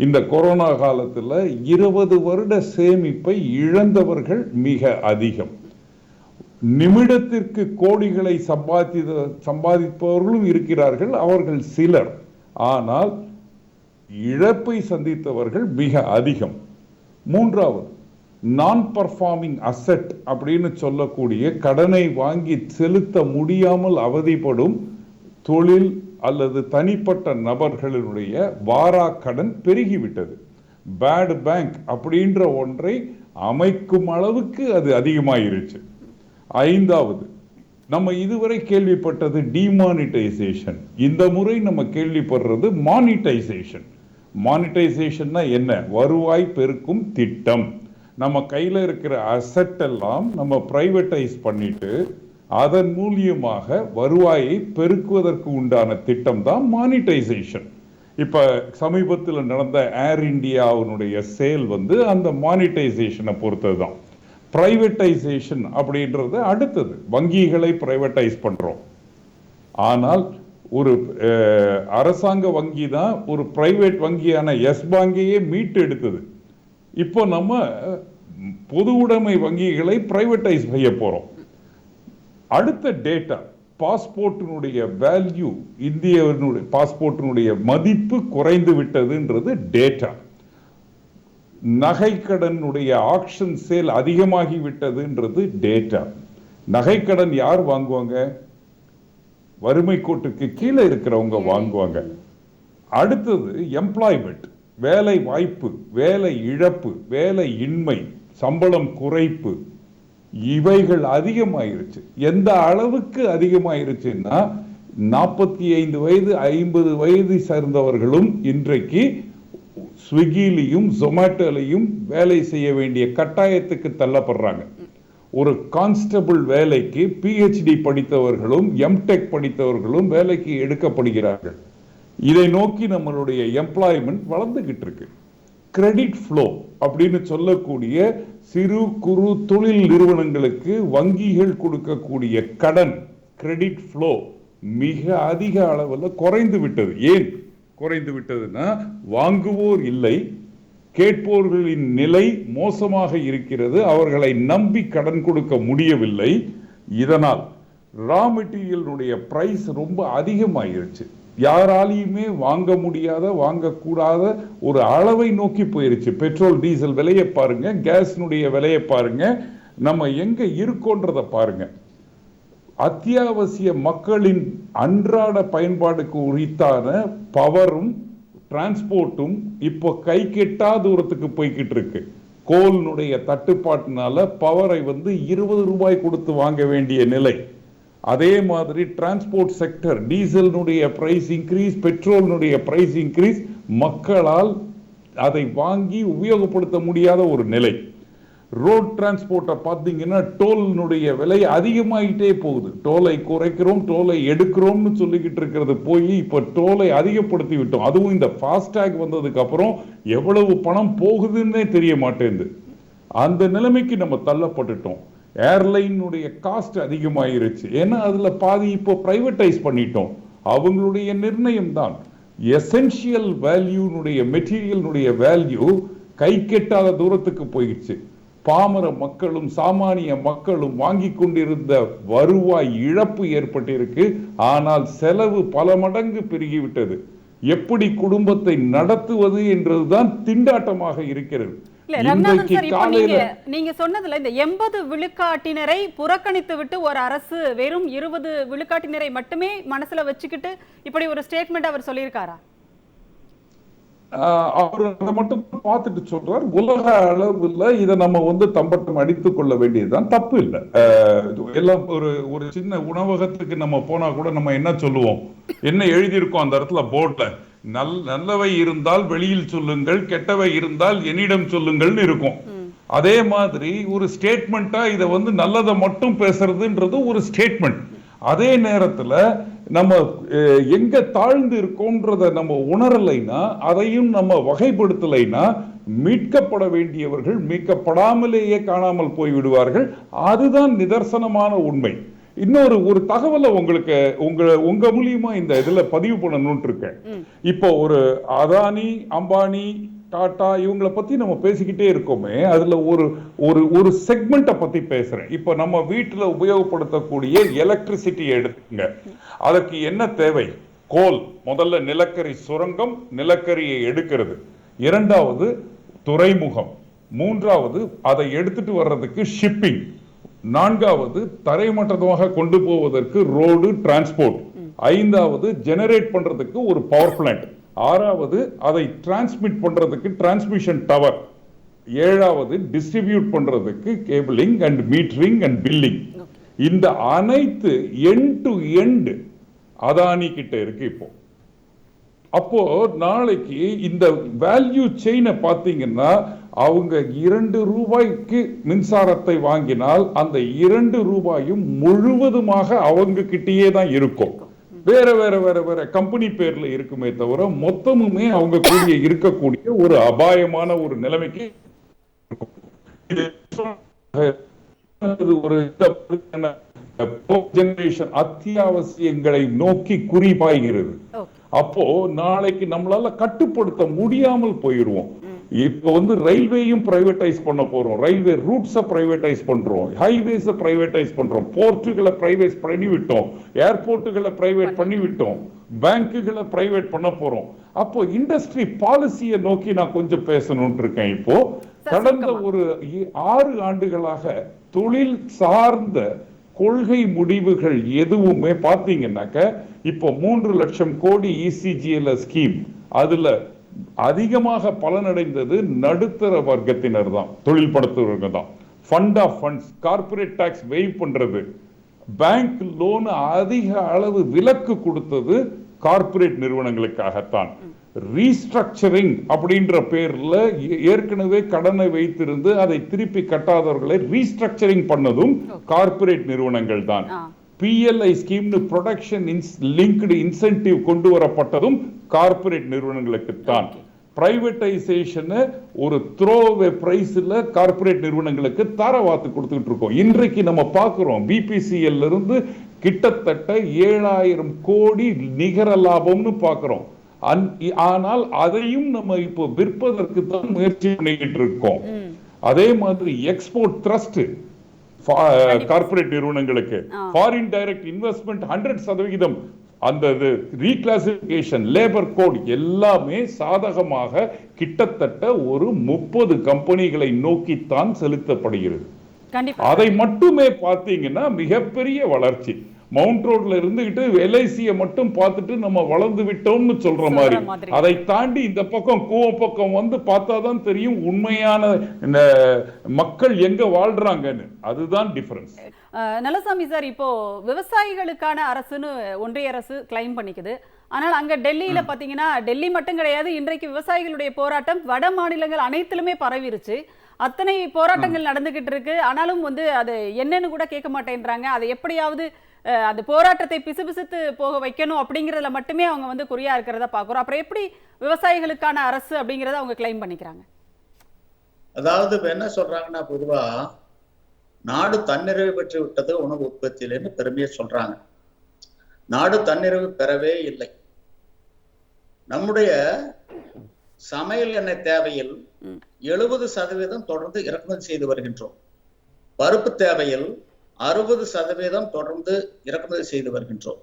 இந்த கொரோனா காலத்துல 20 வருட சேமிப்பை இழந்தவர்கள் மிக அதிகம். நிமிடத்திற்கு கோடிகளை சம்பாதிப்பவர்களும் இருக்கிறார்கள், அவர்கள் சிலர். ஆனால் இழப்பை சந்தித்தவர்கள் மிக அதிகம். மூன்றாவது, நான் பர்ஃபார்மிங் அசெட் அப்படின்னு சொல்லக்கூடிய கடனை வாங்கி செலுத்த முடியாமல் அவதிப்படும் தொழில் அல்லது தனிப்பட்ட நபர்களுடைய வாரா கடன் பெருகிவிட்டது. பேட் பேங்க் அப்படின்ற ஒன்றை அமைக்கும் அளவுக்கு அது அதிகமாயிருச்சு. ஐந்தாவது, நம்ம இதுவரை கேள்விப்பட்டது டிமானிட்டைசேஷன். இந்த முறை நம்ம கேள்விப்படுறது மானிட்டைசேஷன். மானிட்டைசேஷன்னா என்ன? வருவாய் பெருக்கும் திட்டம். நம்ம கையில் இருக்கிற அசெட் எல்லாம் நம்ம பிரைவேட்டைஸ் பண்ணிட்டு அதன் மூலியமாக வருவாயை பெருக்குவதற்கு உண்டான திட்டம் தான் மானிட்டைசேஷன். இப்ப சமீபத்தில் நடந்த ஏர் இந்தியாவுடைய சேல் வந்து அந்த மானிட்டைசேஷனை பொறுத்தது தான். பிரைவேட்டைசேஷன் அப்படின்றது அடுத்தது. வங்கிகளை பிரைவேட்டைஸ் பண்றோம். ஆனால் ஒரு அரசாங்க வங்கி தான் ஒரு பிரைவேட் வங்கியான எஸ் பேங்கையே மீட்டு எடுத்தது. இப்போ நம்ம பொது உடைமை வங்கிகளை பிரைவேட்டைஸ் செய்ய போறோம். அடுத்த டேட்டா, பாஸ்போர்ட்டினுடைய வேல்யூ, இந்தியனுடைய பாஸ்போர்ட்டினுடைய மதிப்பு குறைந்து விட்டதுன்றது டேட்டா. நகைக்கடனுடைய ஆக்ஷன் சேல் அதிகமாகி விட்டதுன்றது டேட்டா. நகைக்கடன் யார் வாங்குவாங்க? வறுமை கோட்டுக்கு கீழே இருக்கிறவங்க வாங்குவாங்க. அடுத்தது எம்ப்ளாய்மெண்ட், வேலை வாய்ப்பு, வேலை இழப்பு, வேலை இன்மை, சம்பளம் குறைப்பு, இவைகள் அதிகமாயிருச்சு. எந்த அளவுக்கு அதிகமாயிருச்சுன்னா 45 வயது 50 வயது சேர்ந்தவர்களும் இன்றைக்கு ஸ்விக்கிலையும் ஜொமேட்டோலையும் வேலை செய்ய வேண்டிய கட்டாயத்துக்கு தள்ளப்படுறாங்க. ஒரு கான்ஸ்டபிள் வேலைக்கு PhD படித்தவர்களும் எம்டெக் படித்தவர்களும் வேலைக்கு எடுக்கப்படுகிறார்கள். இதை நோக்கி நம்மளுடைய எம்ப்ளாய்மெண்ட் வளர்ந்துகிட்டு இருக்கு. கிரெடிட் ஃப்ளோ அப்படின்னு சொல்லக்கூடிய சிறு குறு தொழில் நிறுவனங்களுக்கு வங்கிகள் கொடுக்கக்கூடிய கடன், கிரெடிட் ஃப்ளோ மிக அதிக அளவில் குறைந்து விட்டது. ஏன் குறைந்து விட்டதுன்னா, வாங்குவோர் இல்லை, கேட்போர்களின் நிலை மோசமாக இருக்கிறது, அவர்களை நம்பி கடன் கொடுக்க முடியவில்லை. இதனால் ரா மெட்டீரியலுடைய பிரைஸ் ரொம்ப அதிகமாயிருச்சு. யாராலையுமே வாங்க முடியாத, வாங்கக்கூடாத ஒரு அளவை நோக்கி போயிருச்சு. பெட்ரோல் டீசல் விலையை பாருங்க, கேஸ்னுடைய விலையை பாருங்க, நம்ம எங்க இருக்கோன்றத பாருங்க. அத்தியாவசிய மக்களின் அன்றாட பயன்பாடுக்கு உரித்தான பவரும் டிரான்ஸ்போர்ட்டும் இப்போ கை கெட்டா தூரத்துக்கு போய்கிட்டு இருக்கு. கோலினுடைய தட்டுப்பாட்டினால பவரை 20 ரூபாய் கொடுத்து வாங்க வேண்டிய நிலை. அதே மாதிரி டிரான்ஸ்போர்ட் செக்டர், டீசலினுடைய பிரைஸ் இன்க்ரீஸ், பெட்ரோலினுடைய பிரைஸ் இன்க்ரீஸ், மக்களால் அதை வாங்கி உபயோகப்படுத்த முடியாத ஒரு நிலை. ரோட் டிரான்ஸ்போர்ட்டை பார்த்தீங்கன்னா டோலினுடைய விலை அதிகமாகிட்டே போகுது. டோலை குறைக்கிறோம், டோலை எடுக்கிறோம்னு சொல்லிக்கிட்டு இருக்கிறது போய் இப்போ டோலை அதிகப்படுத்தி விட்டோம். அதுவும் இந்த ஃபாஸ்டேக் வந்ததுக்கு அப்புறம் எவ்வளவு பணம் போகுதுன்னே தெரிய மாட்டேங்குது. அந்த நிலைமைக்கு நம்ம தள்ளப்பட்டுட்டோம். ஏர்லைனுடைய காஸ்ட் அதிகமாயிருச்சு. ஏன்னா அதுல பாதி இப்போ பிரைவேட்டைஸ் பண்ணிட்டோம். அவங்களுடைய நிர்ணயம் தான். எசென்ஷியல் வேல்யூனுடைய, மெட்டீரியலுடைய வேல்யூ கை கெட்டாத தூரத்துக்கு போயிடுச்சு. பாமர மக்களும் சாமானிய மக்களும் வாங்கி கொண்டிருந்த வருவாய் இழப்பு ஏற்பட்டிருக்கு. ஆனால் செலவு பல மடங்கு பெருகிவிட்டது. எப்படி குடும்பத்தை நடத்துவது என்றதுதான் திண்டாட்டமாக இருக்கிறது. நீங்க சொன்னதுல இந்த 80 விழுக்காட்டினரை புறக்கணித்து விட்டு ஒரு அரசு வெறும் 20 விழுக்காட்டினரை மட்டுமே மனசுல வச்சுக்கிட்டு இப்படி ஒரு ஸ்டேட்மெண்ட் அவர் சொல்லியிருக்காரா? அவர் அதை மட்டும் பார்த்துட்டு சொல்றார். உலக அளவுல இதை நம்ம தம்பட்டம் அடித்துக் கொள்ள வேண்டியதுதான், தப்பு இல்லை. எல்லாம் ஒரு சின்ன உணவகத்துக்கு நம்ம போனா கூட நம்ம என்ன சொல்லுவோம், என்ன எழுதியிருக்கோம் அந்த இடத்துல போர்ட்ல, நல்லவை இருந்தால் வெளியில் சொல்லுங்கள், கெட்டவை இருந்தால் என்னிடம் சொல்லுங்கள்னு இருக்கும். அதே மாதிரி ஒரு ஸ்டேட்மெண்டா இதை நல்லதை மட்டும் பேசுறதுன்றது ஒரு ஸ்டேட்மெண்ட். அதே நேரத்துல நம்ம எங்க தாழ்ந்து இருக்கோம்ன்றத நம்ம உணரலைன்னா, அதையும் நம்ம வகைப்படுத்தலைன்னா, மீட்கப்பட வேண்டியவர்கள் மீட்கப்படாமலேயே காணாமல் போய்விடுவார்கள். அதுதான் நிதர்சனமான உண்மை. இன்னொரு தகவலை உங்களுக்கு உங்க மூலியமா இந்த இதுல பதிவு பண்ணணும்னு இருக்கேன். இப்போ ஒரு அதானி, அம்பானி, டாடா இவங்களை பத்தி நம்ம பேசிக்கிட்டே இருக்கோமே, அதுல ஒரு செக்மெண்ட்டை பத்தி பேசுறேன். இப்போ நம்ம வீட்டுல உபயோகப்படுத்தக்கூடிய எலக்ட்ரிசிட்டி எடுத்துங்க. அதற்கு என்ன தேவை? கோல். முதல்ல நிலக்கரி சுரங்கம், நிலக்கரியை எடுக்கிறது. இரண்டாவது துறைமுகம். மூன்றாவது அதை எடுத்துட்டு வர்றதுக்கு ஷிப்பிங். நான்காவது தரைமட்டமாக கொண்டு போவதற்கு ரோடு டிரான்ஸ்போர்ட். ஐந்தாவது ஜெனரேட் பண்றதுக்கு ஒரு பவர் பிளான்ட். ஆறாவது அதை டிரான்ஸ்மிட் பண்றதுக்கு டிரான்ஸ்மிஷன் டவர். ஏழாவது டிஸ்ட்ரிபியூட் பண்றதுக்கு cabling and metering and billing. இந்த அனைத்து எண்ட் டு எண்ட் அதானி கிட்ட இருக்கு இப்போ. அப்போ நாளைக்கு இந்த வேல்யூ செயினை பார்த்தீங்கன்னா, அவங்க 2 ரூபாய்க்கு மின்சாரத்தை வாங்கினால் அந்த 2 ரூபாயும் முழுவதுமாக அவங்க கிட்டேயே தான் இருக்கும். வேற வேற வேற வேற கம்பெனி பேர்ல இருக்குமே தவிர மொத்தமுமே அவங்க இருக்கக்கூடிய ஒரு அபாயமான ஒரு நிலைமைக்கு ஒரு ஜெனரேஷன் அத்தியாவசியங்களை நோக்கி குறிப்பாய்கிறது. அப்போ நாளைக்கு நம்மளால கட்டுப்படுத்த முடியாமல் போயிருவோம். இப்போ ரயில்வேயும் பிரைவேடைஸ் பண்ண போறோம், ரயில்வே ரூட்ஸை பிரைவேடைஸ் பண்றோம், ஹைவேஸை பிரைவேடைஸ் பண்றோம், போர்ட்டுகளை பிரைவேட் பண்ணிவிட்டோம், ஏர்போர்ட்டுகளை பிரைவேட் பண்ணிவிட்டோம், பேங்குகளை பிரைவேட் பண்ண போறோம். அப்போ இண்டஸ்ட்ரி பாலிசியை நோக்கி நான் கொஞ்சம் பேசணும்னு இருக்கேன். இப்போ கடந்த ஒரு 6 ஆண்டுகளாக தொழில் சார்ந்த கொள்கை முடிவுகள் எதுவுமே பாத்தீங்கன்னாக்க, இப்போ 3 லட்சம் கோடி ECGL ஸ்கீம், அதுல அதிகமாக பலனடைந்தது நடுத்தர வர்க்கத்தினர் தான், தொழில் படுத்துறவர்கள் தான். Fund of funds, corporate tax waive பண்றது, பேங்க் லோன் அதிக அளவு விலக்கு கொடுத்தது கார்பரேட் நிறுவனங்களுக்காகத்தான். ரீஸ்ட்ரக்சரிங் அப்படின்ற பேர்ல ஏற்கனவே கடனை வைத்திருந்து அதை திருப்பி கட்டாதவர்களை ரீஸ்ட்ரக்சரிங் பண்ணதும் கார்பரேட் நிறுவனங்கள் தான். PLI ஸ்கீம்னு ப்ரொடக்ஷன் லிங்க்டு இன்சென்டிவ் கொண்டு வரப்பட்டதும் கார்பரேட் நிறுவனங்களுக்கு தான். பிரைவேடைசேஷன் ஒரு த்ரோவே பிரைஸ்ல கார்பரேட் நிறுவனங்களுக்கு தாரவாத்து கொடுத்துட்டு இருக்கோம். இன்றைக்கு நம்ம பார்க்கிறோம் BPCL இருந்து கிட்டத்தட்ட 7000 கோடி நிகர லாபம்னு பார்க்கிறோம். ஆனால் அதையும் நம்ம இப்போ விற்பதற்கு தான் முயற்சி பண்ணிக்கிட்டு இருக்கோம். அதே மாதிரி எக்ஸ்போர்ட் த்ரஸ்ட் கார்பரேட் நிறுவனங்களுக்கு, ஃபாரின் டைரக்ட் இன்வெஸ்ட்மெண்ட் 100%, அந்த ரீகிளாசிபிகேஷன், லேபர் கோட் எல்லாமே சாதகமாக கிட்டத்தட்ட ஒரு 30 கம்பெனிகளை நோக்கித்தான் செலுத்தப்படுகிறது. அதை மட்டுமே பார்த்தீங்கன்னா மிகப்பெரிய வளர்ச்சி. மவுண்ட் ரோட்ல இருந்துகிட்டு LIC மட்டும் பார்த்துட்டு நம்ம வளர்ந்து விட்டோம்னு சொல்ற மாதிரி, அதை தாண்டி இந்த பக்கம் பக்கம் பார்த்தாதான் தெரியும் உண்மையான மக்கள் எங்க வாழ்றாங்கன்னு. அதுதான் டிஃபரன்ஸ். நல்லசாமி சார், இப்போ விவசாயிகளுக்கான அரசுன்னு ஒன்றிய அரசு கிளைம் பண்ணிக்குது. ஆனால் அங்க டெல்லியில பாத்தீங்கன்னா, டெல்லி மட்டும் கிடையாது, இன்றைக்கு விவசாயிகளுடைய போராட்டம் வட மாநிலங்கள் அனைத்திலுமே பரவிருச்சு. அத்தனை போராட்டங்கள் நடந்துகிட்டு இருக்கு. ஆனாலும் அது என்னன்னு கூட கேட்க மாட்டேன்றாங்க. அதை எப்படியாவது அந்த போராட்டத்தை பிசுபிசுத்து போக வைக்கணும் அப்படிங்கறதுல மட்டுமே அவங்க குறியா இருக்கிறத பாக்குறோம். அப்புறம் எப்படி விவசாயிகளுக்கான அரசு அப்படிங்கறத அவங்க கிளைம் பண்ணிக்கிறாங்க? அதாவது என்ன சொல்றாங்கன்னா, பொதுவா நாடு தன்னிறைவு பெற்று விட்டது உணவு உற்பத்தியிலன்னு பெருமையை சொல்றாங்க. நாடு தன்னிறைவு பெறவே இல்லை. நம்முடைய சமையல் எண்ணெய் தேவையில் 70% தொடர்ந்து இறக்குமதி செய்து வருகின்றோம். பருப்பு தேவையில் 60% தொடர்ந்து இறக்குமதி செய்து வருகின்றோம்.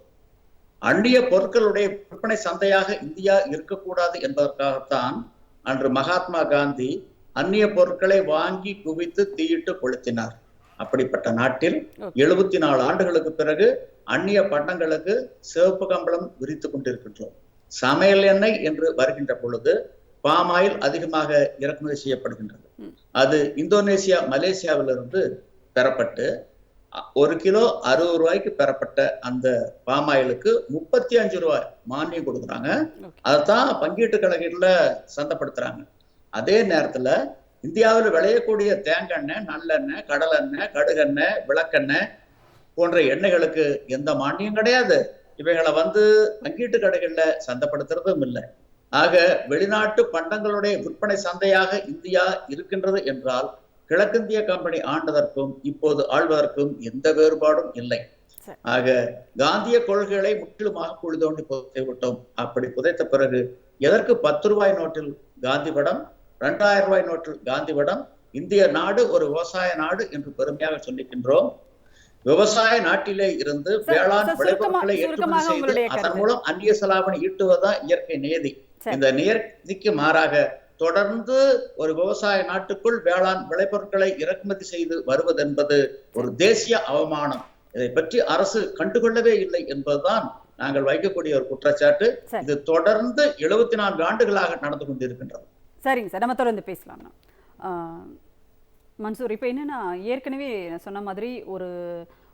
அந்நிய பொருட்களுடைய விற்பனை சந்தையாக இந்தியா இருக்கக்கூடாது என்பதற்காகத்தான் அன்று மகாத்மா காந்தி அந்நிய பொருட்களை வாங்கி குவித்து தீயிட்டு கொளுத்தினார். அப்படிப்பட்ட நாட்டில் 74 ஆண்டுகளுக்கு பிறகு அந்நிய பண்டங்களுக்கு சிவப்பு கம்பளம் விரித்து கொண்டிருக்கின்றோம். சமையல் எண்ணெய் என்று வருகின்ற பொழுது பாமாயில் அதிகமாக இறக்குமதி செய்யப்படுகின்றது. அது இந்தோனேசியா, மலேசியாவிலிருந்து பெறப்பட்டு 1 கிலோ 60 ரூபாய்க்கு பெறப்பட்ட அந்த பாமாயிலுக்கு 35 ரூபாய் மானியம் கொடுக்குறாங்க. அதைத்தான் பங்கீட்டு கழகங்கள்ல சந்தைப்படுத்துறாங்க. அதே நேரத்துல இந்தியாவில் விளையக்கூடிய தேங்காய், நல்லெண்ணெய், கடலெண்ணெய், கடுகெண்ணெய், விளக்கெண்ணெய் போன்ற எண்ணெய்களுக்கு எந்த மானியம் கிடையாது. இவைகளை பங்கீட்டு கடைகள்ல சந்தைப்படுத்துறதும் இல்லை. ஆக வெளிநாட்டு பண்டங்களுடைய விற்பனை சந்தையாக இந்தியா இருக்கின்றது என்றால் கிழக்கிந்திய கம்பெனி ஆண்டதற்கும் இப்போது ஆள்வதற்கும் எந்த வேறுபாடும் இல்லை. ஆக காந்திய கொள்கைகளை முற்றிலுமாக குழி தோண்டி புதைத்து விட்டோம். அப்படி புதைத்த பிறகு எதற்கு 10 ரூபாய் நோட்டில் காந்தி படம், 2000 ரூபாய் நோட்டில் காந்தி படம்? இந்திய நாடு ஒரு விவசாய நாடு என்று பெருமையாக சொல்லிக்கின்றோம். விவசாய நாட்டிலே இருந்து வேளாண் விளைபொருட்களை ஏற்றுமதி செய்து அதன் மூலம் அந்நிய செலாவணி ஈட்டுவதுதான் இயற்கை நியதி. இந்த நியதிக்கு மாறாக தொடர்ந்து ஒரு விவசாய நாட்டுக்குள் வேளாண் விளைபொருட்களை இறக்குமதி செய்து வருவது என்பது ஒரு தேசிய அவமானம். இதை பற்றி அரசு கண்டுகொள்ளவே இல்லை என்பதுதான் நாங்கள் வைக்கக்கூடிய ஒரு குற்றச்சாட்டு. இது தொடர்ந்து 74 ஆண்டுகளாக நடந்து கொண்டிருக்கின்றது. சரிங்க சார், நம்ம தொடர்ந்து பேசலாம். மன்சூர், இப்போ என்னன்னா, ஏற்கனவே சொன்ன மாதிரி ஒரு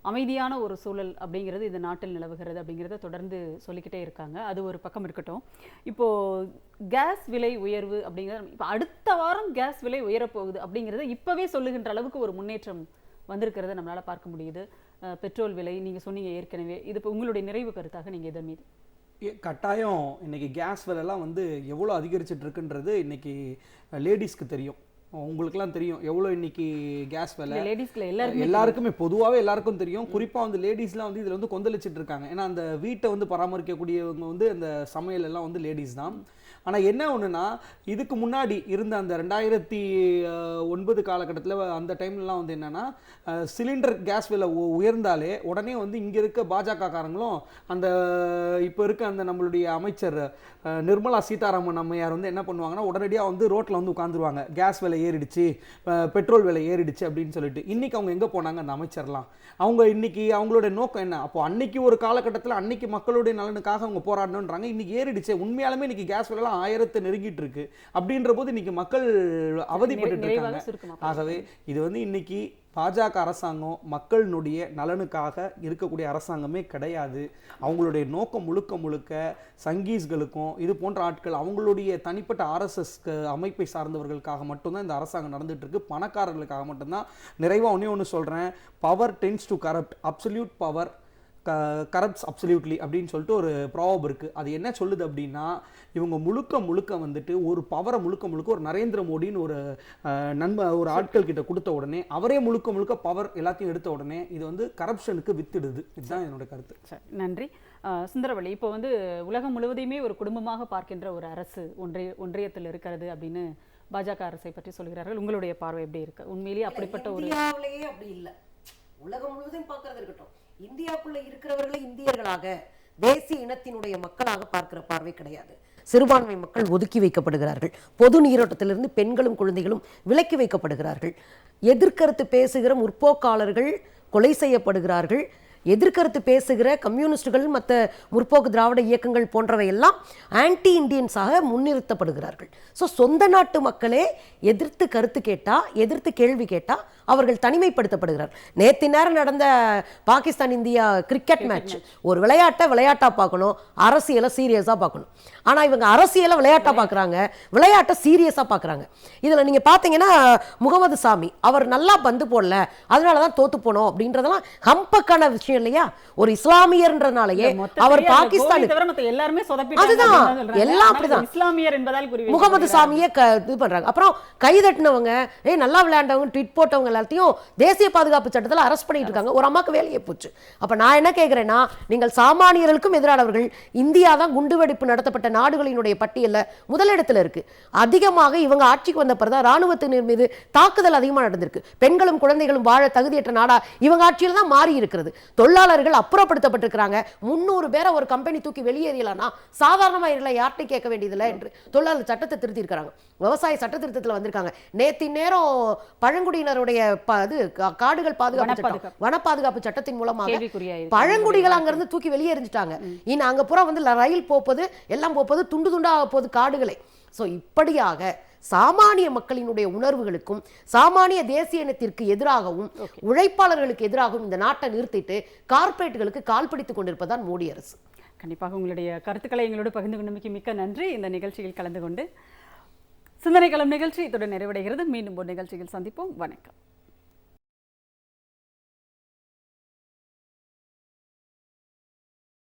அமைதியான ஒரு சூழல் அப்படிங்கிறது இந்த நாட்டில் நிலவுகிறது அப்படிங்கிறத தொடர்ந்து சொல்லிக்கிட்டே இருக்காங்க. அது ஒரு பக்கம் இருக்கட்டும். இப்போது கேஸ் விலை உயர்வு அப்படிங்கிறது, இப்போ அடுத்த வாரம் கேஸ் விலை உயரப்போகுது அப்படிங்கிறது இப்போவே சொல்லுகின்ற அளவுக்கு ஒரு முன்னேற்றம் வந்திருக்கிறத நம்மளால் பார்க்க முடியுது. பெட்ரோல் விலை நீங்கள் சொன்னீங்க ஏற்கனவே, இது இப்போ உங்களுடைய நிறைவு கருத்தாக நீங்கள் இதன் மீது? கட்டாயம் இன்னைக்கு கேஸ் விலைலாம் எவ்வளோ அதிகரிச்சுட்டு இருக்குன்றது இன்னைக்கு லேடிஸ்க்கு தெரியும். உங்களுக்குலாம் தெரியும் எவ்வளோ இன்னைக்கு கேஸ் விலை. லேடிஸ்ல எல்லாருமே எல்லாருக்குமே பொதுவாகவே எல்லாருக்கும் தெரியும். குறிப்பாக வந்து லேடிஸ்லாம் வந்து இதில் வந்து கொந்தளிச்சிட்டு இருக்காங்க. ஏன்னா அந்த வீட்டை வந்து பராமரிக்கக்கூடியவங்க வந்து அந்த சமையல் எல்லாம் வந்து லேடிஸ் தான். ஆனால் என்ன ஒன்றுனா, இதுக்கு முன்னாடி இருந்த அந்த 2009 காலகட்டத்தில் அந்த டைம்லலாம் வந்து என்னென்னா, சிலிண்டர் கேஸ் விலை உயர்ந்தாலே உடனே வந்து இங்கே இருக்க பாஜக காரங்களும் அந்த இப்போ இருக்க அந்த நம்மளுடைய அமைச்சர் நிர்மலா சீதாராமன் அம்மையார் வந்து என்ன பண்ணுவாங்கன்னா, உடனடியாக வந்து ரோட்டில் வந்து உட்காந்துருவாங்க. கேஸ் விலை ஏறிடுச்சு, பெட்ரோல் விலை ஏறிடுச்சு அப்படின்னு சொல்லிட்டு. இன்றைக்கி அவங்க எங்கே போனாங்க அந்த அமைச்சர்லாம்? அவங்க இன்னைக்கு அவங்களுடைய நோக்கம் என்ன? அப்போ அன்னைக்கு ஒரு காலகட்டத்தில் அன்னைக்கு மக்களுடைய நலனுக்காக அவங்க போராடணுன்றாங்க. இன்னைக்கு ஏறிடுச்சு, உண்மையாலுமே இன்னைக்கு கேஸ் விலைலாம் 1000 நெருங்கிட்டு இருக்கு. அப்படின்ற போது இன்னைக்கு மக்கள் அவதிப்பட்டு இருக்காங்க. ஆகவே இது வந்து இன்னைக்கு பாஜக அரசாங்கம் மக்களினுடைய நலனுக்காக இருக்கக்கூடிய அரசாங்கமே கிடையாது. அவங்களுடைய நோக்கம் முழுக்க முழுக்க சங்கீஸ்களுக்கும் இது போன்ற ஆட்கள் அவங்களுடைய தனிப்பட்ட RSS அமைப்பை சார்ந்தவர்களுக்காக மட்டும்தான் இந்த அரசாங்கம் நடந்துட்டு இருக்கு. பணக்காரர்களுக்காக மட்டும்தான். நிறைவாக ஒன்று சொல்கிறேன், power tends to corrupt, absolute power corrupts absolutely அப்படின்னு சொல்லிட்டு ஒரு ப்ராவப் இருக்குது. அது என்ன சொல்லுது அப்படின்னா, இவங்க முழுக்க முழுக்க வந்துட்டு ஒரு பவரை முழுக்க ஒரு நரேந்திர மோடின்னு ஒரு ஒரு ஆட்கள் கிட்ட கொடுத்த உடனே அவரே முழுக்க பவர் எல்லாத்தையும் எடுத்த உடனே இது வந்து கரப்ஷனுக்கு வித்துடுது. இதுதான் என்னோட கருத்து. சரி, நன்றி. சுந்தரவள்ளி, இப்போ வந்து உலகம் முழுவதையுமே ஒரு குடும்பமாக பார்க்கின்ற ஒரு அரசு ஒன்றியத்தில் இருக்கிறது அப்படின்னு பாஜக அரசை பற்றி சொல்கிறார்கள். உங்களுடைய பார்வை எப்படி இருக்கு? உண்மையிலேயே அப்படிப்பட்ட ஒரு இந்தியாவிலேயே அப்படி இல்லை, உலகம் முழுவதும் பார்க்கறது இருக்கட்டும், இந்தியாவுக்குள்ள இருக்கிறவர்களை இந்தியர்களாக தேசிய இனத்தினுடைய மக்களாக பார்க்கிற பார்வை கிடையாது. சிறுபான்மை மக்கள் ஒதுக்கி வைக்கப்படுகிறார்கள். பொது நீரோட்டத்திலிருந்து பெண்களும் குழந்தைகளும் விலக்கி வைக்கப்படுகிறார்கள். எதிர்கருத்து பேசுகிற முற்போக்காளர்கள் கொலை செய்யப்படுகிறார்கள். எதிர்கருத்து பேசுகிற கம்யூனிஸ்டுகள் மற்ற முற்போக்கு திராவிட இயக்கங்கள் போன்றவை எல்லாம் ஆன்டி இண்டியன்ஸாக முன்னிறுத்தப்படுகிறார்கள். ஸோ சொந்த நாட்டு மக்களே எதிர்த்து கருத்து கேட்டால், எதிர்த்து கேள்வி கேட்டால் அவர்கள் தனிமைப்படுத்தப்படுகிறார். நேற்று நேரம் நடந்த பாகிஸ்தான் இந்தியா கிரிக்கெட் மேட்ச் ஒரு விளையாட்டாக பார்க்கணும், அரசியலை சீரியஸாக பார்க்கணும். ஆனால் இவங்க அரசியலை விளையாட்டாக பார்க்குறாங்க, விளையாட்டை சீரியஸாக பார்க்குறாங்க. இதில் நீங்கள் பார்த்தீங்கன்னா முகமது சாமி அவர் நல்லா பந்து போடல, அதனால தான் தோத்து போனோம் அப்படின்றதெல்லாம் ஹம்பக்கான விஷயம் இல்லையா? ஒரு இஸ்லாமியர்ன்றனாலேயே அவர் பாகிஸ்தானுக்கு எல்லாருமே அதுதான் எல்லாம் அப்படிதான் இஸ்லாமியர் என்பதால் முகமது சாமியை இது பண்றாங்க. அப்புறம் கைதட்டினவங்க நல்லா விளையாண்டவங்க ட்வீட் போட்டவங்க எல்லாத்தையும் தேசிய பாதுகாப்பு சட்டத்தில் அரெஸ்ட் பண்ணிட்டு இருக்காங்க. ஒரு அம்மாக்கு வேலையே போச்சு. அப்ப நான் என்ன கேட்கிறேன்னா, நீங்கள் சாமானியர்களுக்கும் எதிரானவர்கள். இந்தியா தான் குண்டுவெடிப்பு நடத்தப்பட்ட நாடுகளினுடைய பட்டியலில் முதலிடத்தில் இருக்கு. அதிகமாக இவங்க ஆட்சிக்கு வந்த பிறகு ராணுவத்தினர் மீது தாக்குதல் அதிகமாக நடந்திருக்கு. பெண்களும் குழந்தைகளும் வாழ தகுதியற்ற நாடா இவங்க ஆட்சியில் தான் மாறி இருக்கிறது. தொழிலாளர்கள் அப்புறப்படுத்தப்பட்டிருக்கிறாங்க. 300 பேரை ஒரு கம்பெனி தூக்கி வெளியேறலாம், சாதாரணமாக இல்லை, யார்கிட்டையும் கேட்க வேண்டியதில்லை என்று தொழிலாளர் சட்டத்தை திருத்தி இருக்காங்க. விவசாய சட்ட திருத்தத்தில் வந்திருக்காங்க. நேற்று நேரம் பழங்குடியினருடைய காடுகள் பாதுகாப்பு சட்டம், வன பாதுகாப்பு சட்டத்தின் மூலமாக பழங்குடிகள் அங்கிருந்து தூக்கி வெளியேறிஞ்சிட்டாங்க. இன்னும் அங்க புறம் வந்து ரயில் போப்பது எல்லாம் போப்பது துண்டு துண்டாக போகுது காடுகளை. ஸோ இப்படியாக சாமானிய மக்களினுடைய உணர்வுகளுக்கும் சாமானிய தேசிய இனத்திற்கு எதிராகவும் உழைப்பாளர்களுக்கு எதிராகவும் இந்த நாட்டை நிறுத்திட்டு கார்ப்பரேட்டுகளுக்கு கால் பிடித்துக் கொண்டிருப்பதான் மோடி அரசு. கண்டிப்பாக உங்களுடைய கருத்துக்களை எங்களோடு பகிர்ந்து கொண்டமைக்கு மிக்க நன்றி. இந்த நிகழ்ச்சியில் கலந்து கொண்டு சிந்தனை களம் நிகழ்ச்சி இத்துடன் நிறைவடைகிறது. மீண்டும் ஒரு நிகழ்ச்சியில் சந்திப்போம். வணக்கம்.